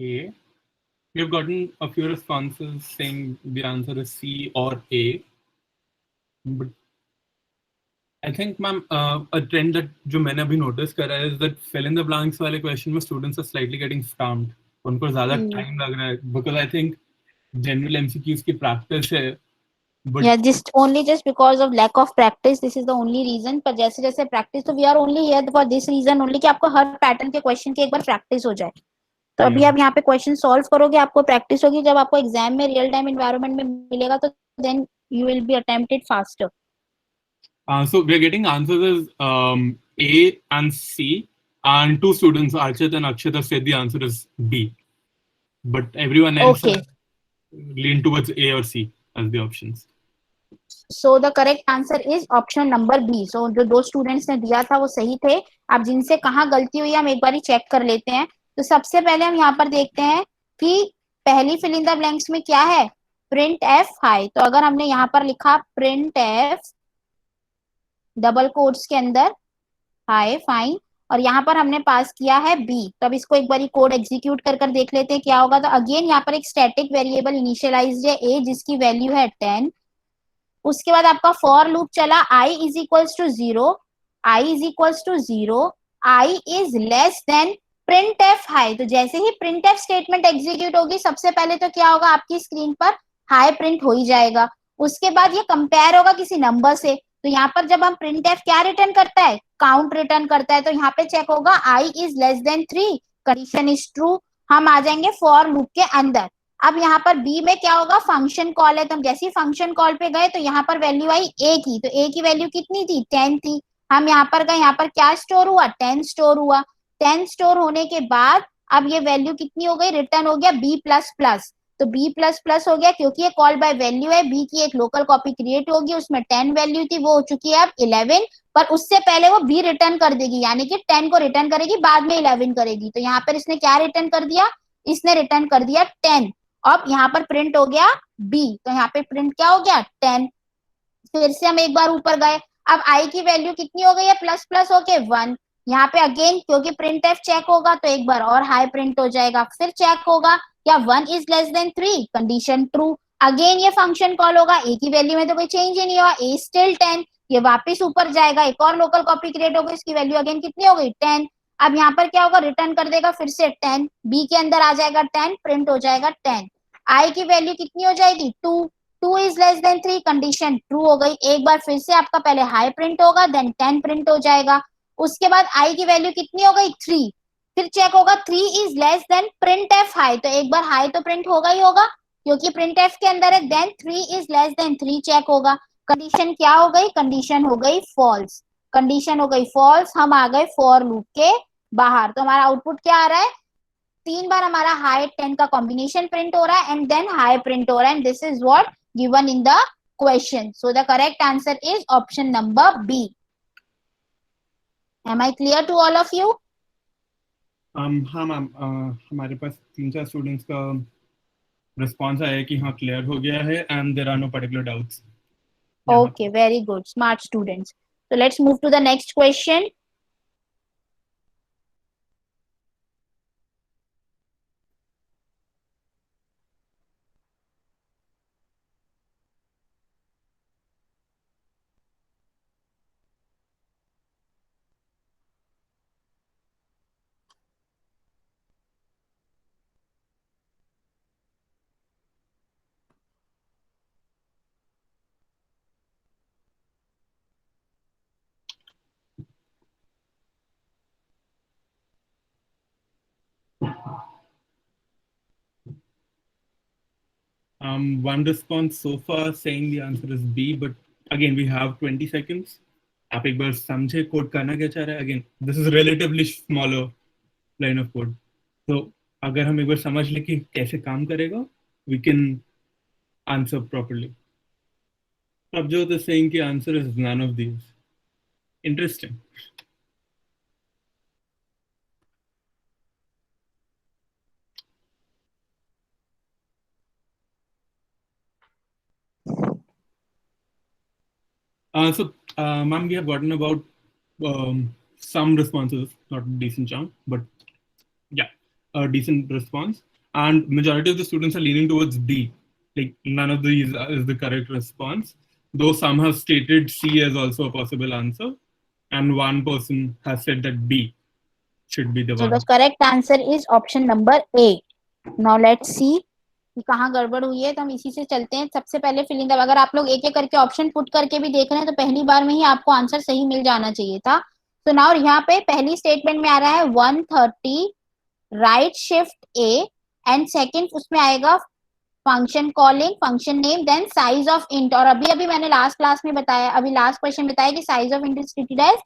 okay. We have gotten a few responses saying the answer is C or A, but I think ma'am a trend that जो मैंने अभी notice करा है is that fill in the blanks वाले question में students are slightly getting stumped. उनको ज़्यादा time लग रहा है because I think general MCQs की practice है. But yeah, just because of lack of practice, this is the only reason. पर जैसे जैसे practice, तो we are only here for this reason only कि आपको हर पैटर्न के क्वेश्चन की एक बार प्रैक्टिस हो जाए। तो अभी आप यहाँ पे क्वेश्चन सॉल्व करोगे, आपको प्रैक्टिस होगी, जब आपको एग्जाम में रियल टाइम एनवायरनमेंट में मिलेगा तो then you will be attempted faster. so we are getting answers as A and C And two students, Archit and Akshita, said the answer is B. But everyone else Okay. leaned towards A or C as the options. So the correct answer is option number B. So जो दो स्टूडेंट्स ने दिया था वो सही थे. अब जिनसे कहाँ गलती हुई हम एक बार चेक कर लेते हैं. तो सबसे पहले हम यहाँ पर देखते हैं कि पहली फिल इन द ब्लैंक्स में क्या है, प्रिंट एफ हाई. तो अगर हमने यहाँ पर लिखा प्रिंट एफ डबल कोट्स के अंदर हाई फाइन, और यहाँ पर हमने पास किया है बी, तो अब इसको एक बार कोड एग्जीक्यूट कर देख लेते हैं क्या होगा. तो अगेन यहाँ पर एक स्टैटिक वेरिएबल इनिशियलाइज्ड है ए, जिसकी वैल्यू है 10. उसके बाद आपका फॉर लूप चला i is equals to 0, i is equals to 0, i is less than print f hi. तो जैसे ही प्रिंट एफ स्टेटमेंट एग्जीक्यूट होगी सबसे पहले तो क्या होगा, आपकी स्क्रीन पर हाई प्रिंट हो ही जाएगा. उसके बाद ये कंपेयर होगा किसी नंबर से. तो यहाँ पर जब हम प्रिंट एफ क्या रिटर्न करता है, काउंट रिटर्न करता है. तो यहाँ पे चेक होगा i is less than 3, condition is true. हम आ जाएंगे फॉर लूप के अंदर. अब यहाँ पर बी में क्या होगा, फंक्शन कॉल है. तो हम जैसे ही फंक्शन कॉल पे गए तो यहाँ पर वैल्यू आई ए की. तो ए की वैल्यू कितनी थी, 10 थी. हम यहाँ पर गए, यहाँ पर क्या स्टोर हुआ, 10 स्टोर हुआ. 10 स्टोर होने के बाद अब ये वैल्यू कितनी हो गई, रिटर्न हो गया बी प्लस प्लस. तो बी प्लस प्लस हो गया क्योंकि ये कॉल बाय वैल्यू है. बी की एक लोकल कॉपी क्रिएट होगी, उसमें 10 वैल्यू थी, वो हो चुकी है अब 11. पर उससे पहले वो बी रिटर्न कर देगी, यानी कि 10 को रिटर्न करेगी, बाद में 11 करेगी. तो यहाँ पर इसने क्या रिटर्न कर दिया, इसने रिटर्न कर दिया 10. अब यहाँ पर प्रिंट हो गया बी, तो यहाँ पे प्रिंट क्या हो गया 10. फिर से हम एक बार ऊपर गए, अब आई की वैल्यू कितनी हो गई है, प्लस प्लस होके 1. यहाँ पे अगेन क्योंकि प्रिंट एफ चेक होगा तो एक बार और हाई प्रिंट हो जाएगा. फिर चेक होगा क्या 1 is less than 3, condition true. Again ये फंक्शन कॉल होगा, ए की वैल्यू में तो कोई चेंज ही नहीं हुआ, ए स्टिल 10. ये वापस ऊपर जाएगा, एक और लोकल कॉपी क्रिएट होगी, इसकी वैल्यू अगेन कितनी हो गई 10. अब यहाँ पर क्या होगा, रिटर्न कर देगा फिर से 10, बी के अंदर आ जाएगा 10, प्रिंट हो जाएगा 10. आई की वैल्यू कितनी हो जाएगी 2, 2 is less than 3, condition true हो गई. एक बार फिर से आपका पहले हाई प्रिंट होगा, देन 10 प्रिंट हो जाएगा. उसके बाद आई की वैल्यू कितनी हो गई 3, फिर चेक होगा 3 is less than print f hi. तो एक बार हाई तो प्रिंट होगा ही होगा क्योंकि प्रिंट एफ के अंदर है. Then 3 is less than 3 check होगा. कंडीशन क्या हो गई, कंडीशन हो गई फॉल्स. कंडीशन हो गई फॉल्स, हम आ गए फॉर लूप के बाहर. तो हमारा आउटपुट क्या आ रहा है, 3 बार हमारा हाई 10 का कॉम्बिनेशन प्रिंट हो रहा है एंड देन हाई प्रिंट हो रहा है. And this is what given in the question. So the correct answer is option number B. Am I clear to all of you? हाँ मैम, हमारे पास 3-4 स्टूडेंट्स का रिस्पॉन्स आया है कि हाँ क्लियर हो गया है and there are no particular doubts. Okay, very good, smart students. So let's move to the next question. One response so far saying the answer is B, but again we have 20 seconds. आप एक बार समझे कोड करना क्या चाह रहा है. Again, this is relatively smaller line of code. So अगर हम एक बार समझ ले कि कैसे काम करेगा, we can answer properly. Prabjot is saying the answer is none of these. Interesting. Ma'am, we have gotten about some responses, not a decent chunk, but yeah, a decent response. And majority of the students are leaning towards D. Like none of these is the correct response, though some have stated C as also a possible answer, and one person has said that B should be the one. So the correct answer is option number A. Now let's see कि कहाँ गड़बड़ हुई है. तो हम इसी से चलते हैं. सबसे पहले फिलिंग, अगर आप लोग एक एक करके ऑप्शन पुट करके भी देख रहे हैं तो पहली बार में ही आपको आंसर सही मिल जाना चाहिए था. तो नाउ यहाँ पे पहली स्टेटमेंट में आ रहा है 130 right shift a, and second उसमें आएगा function calling, function name, then size of int. और अभी अभी मैंने लास्ट क्लास में बताया, अभी लास्ट क्वेश्चन बताया कि size of int is treated as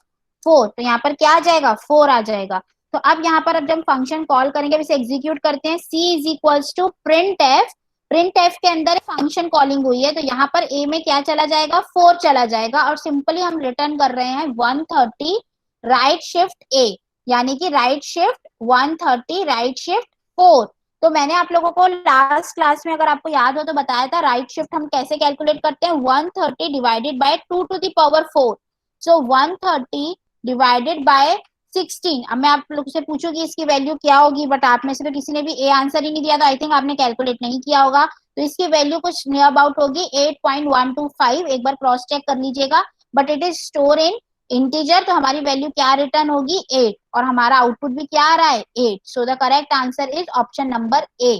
4. तो यहाँ पर क्या आ जाएगा, 4 आ जाएगा. तो अब यहाँ पर अब जब फंक्शन कॉल करेंगे, इसे एग्जीक्यूट करते हैं, c is equals to print f. Print f के अंदर फंक्शन कॉलिंग हुई है, तो यहाँ पर a में क्या चला जाएगा, 4 चला जाएगा, और सिंपली हम रिटर्न कर रहे हैं 130 राइट शिफ्ट a, यानी कि राइट शिफ्ट 130 राइट शिफ्ट 4। तो मैंने आप लोगों को लास्ट क्लास में, अगर आपको याद हो तो, बताया था राइट शिफ्ट हम कैसे कैलकुलेट करते हैं, 130 divided by 2 to the power 4। So 130 divided by 16। अब मैं आप लोग से पूछूंगी इसकी वैल्यू क्या होगी, बट आप में से तो किसी ने भी ए आंसर ही नहीं दिया, तो आई थिंक आपने कैलकुलेट नहीं किया होगा। तो इसकी वैल्यू कुछ नियर अबाउट होगी 8.125, एक बार क्रॉस चेक कर लीजिएगा, but it is store in integer, तो हमारी वैल्यू क्या रिटर्न होगी, 8, और हमारा आउटपुट भी क्या आ रहा है, 8। So the correct answer is option number A.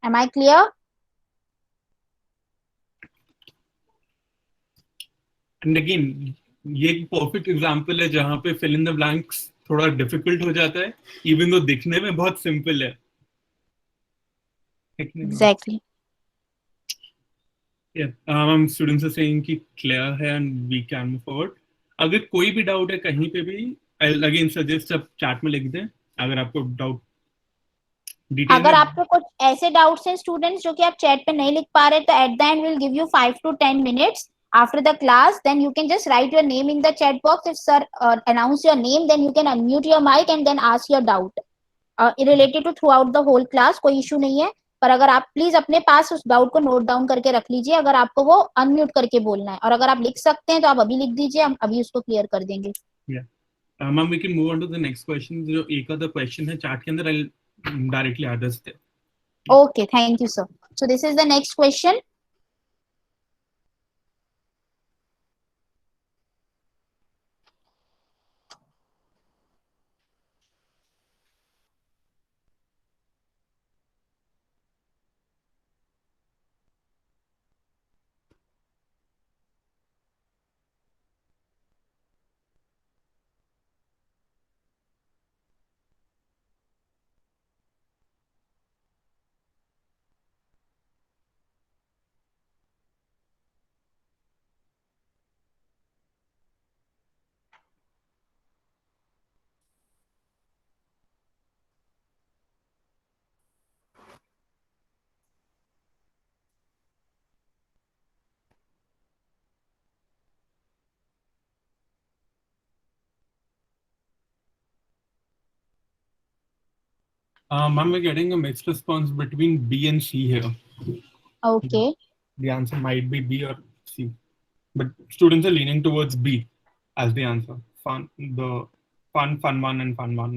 Am I clear? And again ये एक परफेक्ट एग्जांपल है जहां पे फिल इन द ब्लैंक्स थोड़ा डिफिकल्ट हो जाता है, इवन दो दिखने में बहुत सिंपल है। एग्जैक्टली। हम स्टूडेंट्स से सेइंग कि क्लियर है and we can move forward. अगर कोई भी डाउट है कहीं पे भी, आई अगेन सजेस्ट आप चैट में लिख दें अगर आपको डाउट डिटेल अगर में। आपको कुछ ऐसे डाउट्स हैं स्टूडेंट्स जो कि आप चैट पे नहीं लिख पा रहे, तो at the end will give you 5 to 10 minutes after the class, then you can just write your name in the chat box. If sir announce your name, then you can unmute your mic and then ask your doubt related to throughout the whole class, कोई इशू नहीं है। पर अगर आप प्लीज अपने पास उस डाउट को नोट डाउन करके रख लीजिए, अगर आपको वो अनम्यूट करके बोलना है, और अगर आप लिख सकते हैं तो आप अभी लिख दीजिए, हम अभी उसको क्लियर कर देंगे। Ma'am we can move on to the next question. जो एक आधा क्वेश्चन है चैट के अंदर, आई डायरेक्टली एड्रेस दें। Okay, thank you, sir. So this is the next question. Ma'am, we're getting a mixed response between B and C here. Okay. The answer might be B or C, but students are leaning towards B as the answer. Fun one and fun one.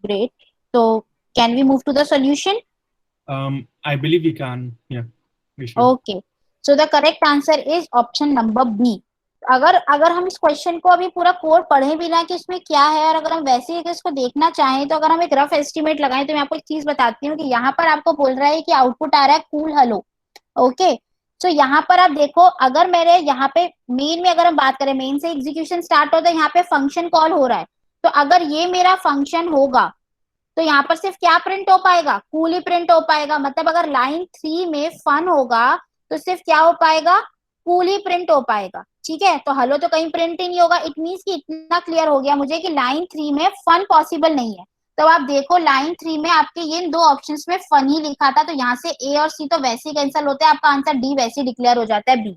Great. So can we move to the solution? I believe we can. Yeah, we should. Okay. So the correct answer is option number B. अगर हम इस क्वेश्चन को अभी पूरा कोड पढ़े भी ना कि इसमें क्या है, और अगर हम वैसे ही इसको देखना चाहें, तो अगर हम एक रफ एस्टिमेट लगाएं, तो मैं आपको एक चीज बताती हूँ कि यहाँ पर आपको बोल रहा है कि आउटपुट आ रहा है कूल हेलो। ओके, तो यहाँ पर आप देखो, अगर मेरे यहाँ पे मेन में अगर हम बात करें, मेन से एग्जीक्यूशन स्टार्ट होता है, यहाँ पे फंक्शन कॉल हो रहा है, तो अगर ये मेरा फंक्शन होगा तो यहाँ पर सिर्फ क्या प्रिंट हो पाएगा, कूल ही प्रिंट हो पाएगा। मतलब अगर लाइन 3 में फन होगा तो सिर्फ क्या हो पाएगा, कूल ही प्रिंट हो पाएगा। ठीक है, तो हेलो तो कहीं प्रिंट ही नहीं होगा। इट मींस कि इतना क्लियर हो गया मुझे कि लाइन 3 में फन पॉसिबल नहीं है। तो आप देखो लाइन 3 में आपके ये इन दो ऑप्शंस में फन ही लिखा था, तो यहाँ से ए और सी तो वैसे ही कैंसिल होते हैं, आपका आंसर डी वैसे ही डिक्लेयर हो जाता है, बी।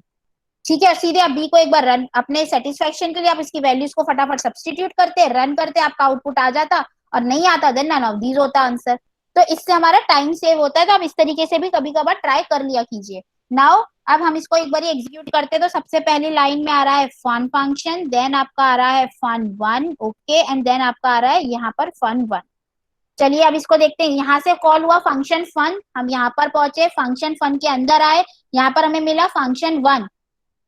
ठीक है, और सीधे आप बी को एक बार रन अपने सेटिस्फेक्शन के लिए आप इसकी वैल्यूज को फटाफट सब्सटीट्यूट करते, रन करते, आपका आउटपुट आ जाता, और नहीं आता देन नन ऑफ दीज होता आंसर। तो इससे हमारा टाइम सेव होता है। तो आप इस तरीके से भी कभी कभार ट्राई कर लिया कीजिए। नाउ अब हम इसको एक बार एग्जीक्यूट करते, तो सबसे पहली लाइन में आ रहा है फन फंक्शन, देन आपका आ रहा है fun one, okay, and then आपका आ रहा है यहाँ पर फन वन। चलिए अब इसको देखते हैं। यहाँ से कॉल हुआ फंक्शन फन, हम यहाँ पर पहुंचे, फंक्शन फन के अंदर आए, यहाँ पर हमें मिला फंक्शन वन।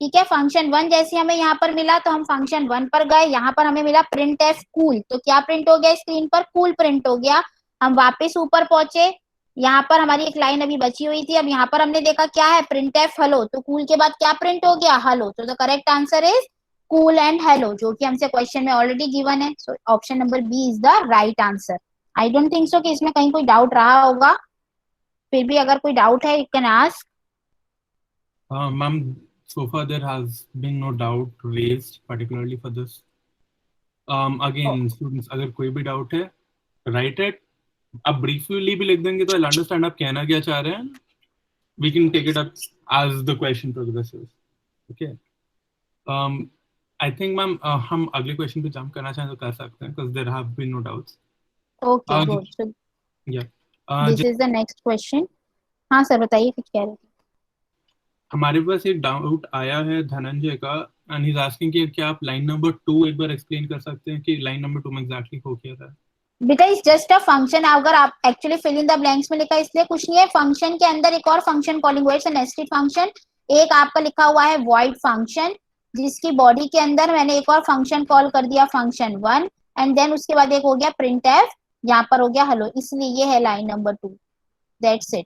ठीक है, फंक्शन वन जैसे हमें यहाँ पर मिला तो हम फंक्शन वन पर गए, यहाँ पर हमें मिला प्रिंट एफ कूल, तो क्या प्रिंट हो गया स्क्रीन पर, कूल प्रिंट हो गया। हम वापस ऊपर पहुंचे, यहाँ पर हमारी एक लाइन अभी बची हुई थी, अब यहाँ पर हमने देखा क्या है, प्रिंट एफ हेलो, तो कूल के बाद क्या प्रिंट हो गया, हेलो। तो the correct answer is cool and hello, जो कि हमसे क्वेश्चन में ऑलरेडी गिवन है। So option number B is the right answer. I don't think so कि इसमें कहीं कोई डाउट रहा होगा, फिर भी अगर कोई डाउट है you can ask. Ma'am, so far there has been no doubt raised, particularly for this. Again students, अगर कोई भी डाउट है, राइट इट. आप ब्रीफली भी लिख देंगे तो आई अंडरस्टैंड आप कहना क्या चाह रहे हैं. We can take it up as the question progresses. Okay. Um, I think, ma'am, हम अगले क्वेश्चन पे जंप करना चाहें तो कर सकते हैं, because there have been no doubts. Okay Uh, good, so yeah. This is the next question. हाँ सर बताइए, कुछ कह रहे थे. हमारे पास एक डाउट आया है धनंजय का, एंड ही इज आस्किंग कि क्या आप लाइन नंबर 2 एक बार एक्सप्लेन कर सकते हैं कि लाइन नंबर 2 में एग्जैक्टली हो क्या था. बेटा इज जस्ट अ फंक्शन. अगर आप actually fill in the blanks में लिखा है इसलिए कुछ नहीं है. फंक्शन के अंदर एक और फंक्शन कॉलिंग हुआ है, इट्स अ नेस्टेड फंक्शन. एक आपका लिखा हुआ है वॉइड फंक्शन, जिसकी बॉडी के अंदर मैंने एक और फंक्शन कॉल कर दिया, फंक्शन 1. एंड देन उसके बाद एक हो गया प्रिंट एफ, यहाँ पर हो गया हेलो, इसलिए ये है line number 2. That's it.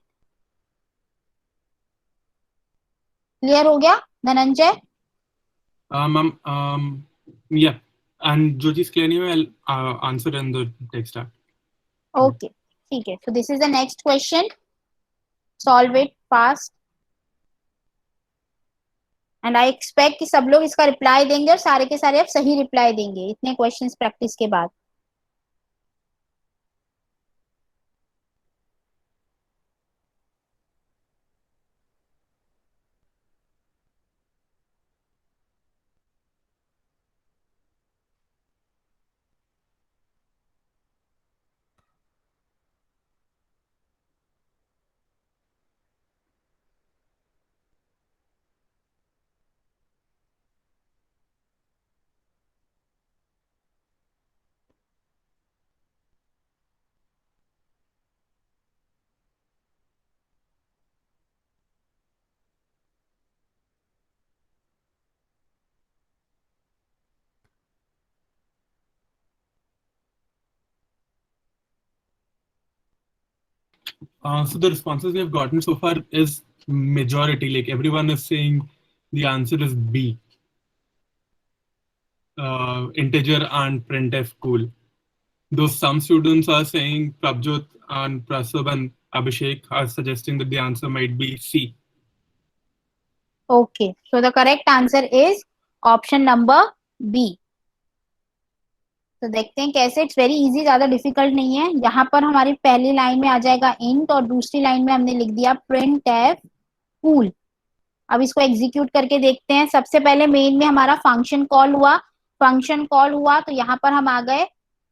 Clear हो गया धनंजय? मैम, yeah, and जो चीज क्लियर नहीं हुई, I'll answer in the text chat. Okay ठीक है. सो this is the next question. Solve it fast. And I expect कि सब लोग इसका रिप्लाई देंगे और सारे के सारे अब सही रिप्लाई देंगे इतने क्वेश्चंस प्रैक्टिस के बाद. So the responses we have gotten so far is majority, like everyone is saying the answer is B. Integer and printf cool. Though some students are saying, Prabjot and Prasab and Abhishek are suggesting that the answer might be C. Okay, so the correct answer is option number B. तो देखते हैं कैसे. इट्स वेरी इजी, ज्यादा डिफिकल्ट नहीं है. यहाँ पर हमारी पहली लाइन में आ जाएगा इंट और दूसरी लाइन में हमने लिख दिया प्रिंट एफ कूल. अब इसको एग्जीक्यूट करके देखते हैं. सबसे पहले मेन में हमारा फंक्शन कॉल हुआ. फंक्शन कॉल हुआ तो यहाँ पर हम आ गए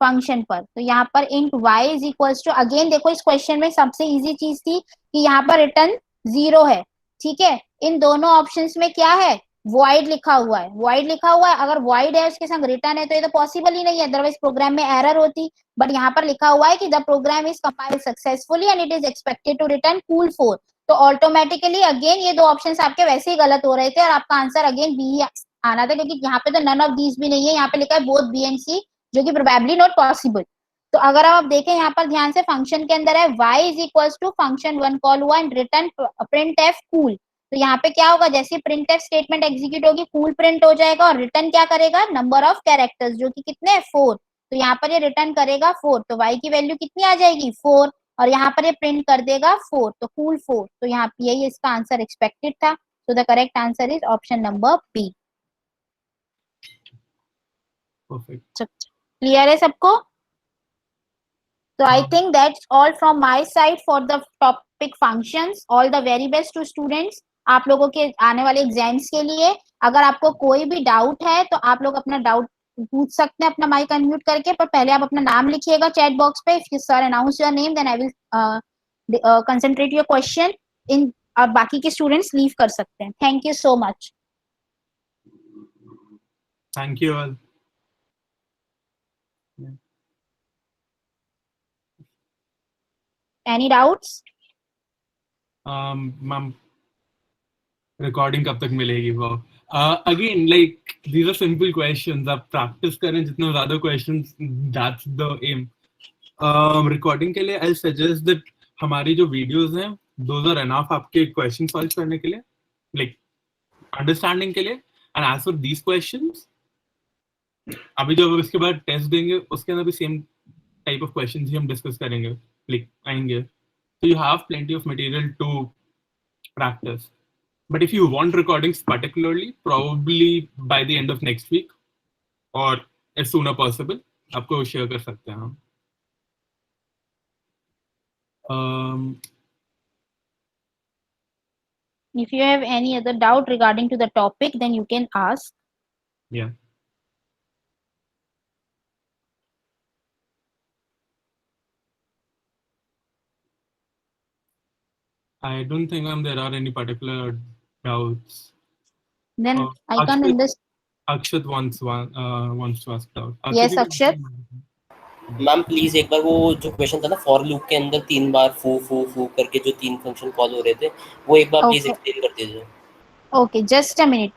फंक्शन पर. तो यहाँ पर int y is equals to, again देखो इस क्वेश्चन में सबसे इजी चीज थी कि यहाँ पर रिटर्न 0 है. ठीक है, इन दोनों ऑप्शंस में क्या है, void लिखा हुआ है. void लिखा हुआ है, अगर void है उसके संग रिटर्न है तो ये तो पॉसिबल ही नहीं है, अदरवाइज प्रोग्राम में एरर होती. बट यहाँ पर लिखा हुआ है कि the program is compiled successfully and it is expected to return cool 4. तो ऑटोमेटिकली अगेन ये दो ऑप्शंस आपके वैसे ही गलत हो रहे थे और आपका आंसर अगेन बी आना था, क्योंकि यहाँ पे तो नन ऑफ दीज भी नहीं है. यहाँ पे लिखा है बोथ बी एंड सी, जो कि प्रोबेबली नॉट पॉसिबल. तो अगर आप देखें यहाँ पर ध्यान से, फंक्शन के अंदर है y is equals to function 1 call हुआ and return print F cool. तो यहाँ पे क्या होगा, जैसे प्रिंट एफ स्टेटमेंट एग्जीक्यूट होगी कूल प्रिंट हो जाएगा और रिटर्न क्या करेगा, नंबर ऑफ कैरेक्टर्स, जो कि कितने 4. तो यहाँ पर ये रिटर्न करेगा 4, तो y की वैल्यू कितनी आ जाएगी 4, और यहाँ पर ये प्रिंट कर देगा 4, तो कूल 4. तो यहाँ पे यही इसका आंसर एक्सपेक्टेड था. So the correct answer is option number B. Perfect. Clear है सबको? So I think that's all from my side for the topic functions. All the very best to students. आप लोगों के आने वाले एग्जाम्स के लिए अगर आपको कोई भी डाउट है तो आप लोग अपना डाउट पूछ सकते हैं अपना माइक अनम्यूट करके, पर पहले आप अपना नाम लिखिएगा चैट बॉक्स पे. If sir announce your name then I will concentrate your question in, और बाकी के स्टूडेंट्स लीव कर सकते हैं. Thank you so much. Thank you all. Any doubts? Ma'am, recording कब तक मिलेगी वो? Again, like these are simple questions. आप practice करें जितना ज़्यादा questions, that's the aim. Recording के लिए I'll suggest that हमारी जो videos हैं, those are enough आपके questions solve करने के लिए, like understanding के लिए. And as for these questions, अभी जो इसके बाद टेस्ट देंगे उसके अंदर भी सेम टाइप ऑफ क्वेश्चंस ही हम डिस्कस करेंगे, लाइक आएंगे. So you have plenty of material to practice. But if you want recordings particularly, probably by the end of next week or as sooner possible आपको शेयर कर सकते हैं हम. If you have any other doubt regarding to the topic, then you can ask. Yeah. I don't think there are any particular doubts. Then I can't understand. Akshat wants to ask doubt. Yes, Akshat. Ma'am please एक बार वो जो क्वेश्चन था ना फॉर लूप के अंदर 3 बार फू फू फू करके जो 3 फंक्शन कॉल हो रहे थे वो एक बार प्लीज Okay. एक्सप्लेन कर दीजिए. Okay, just a minute.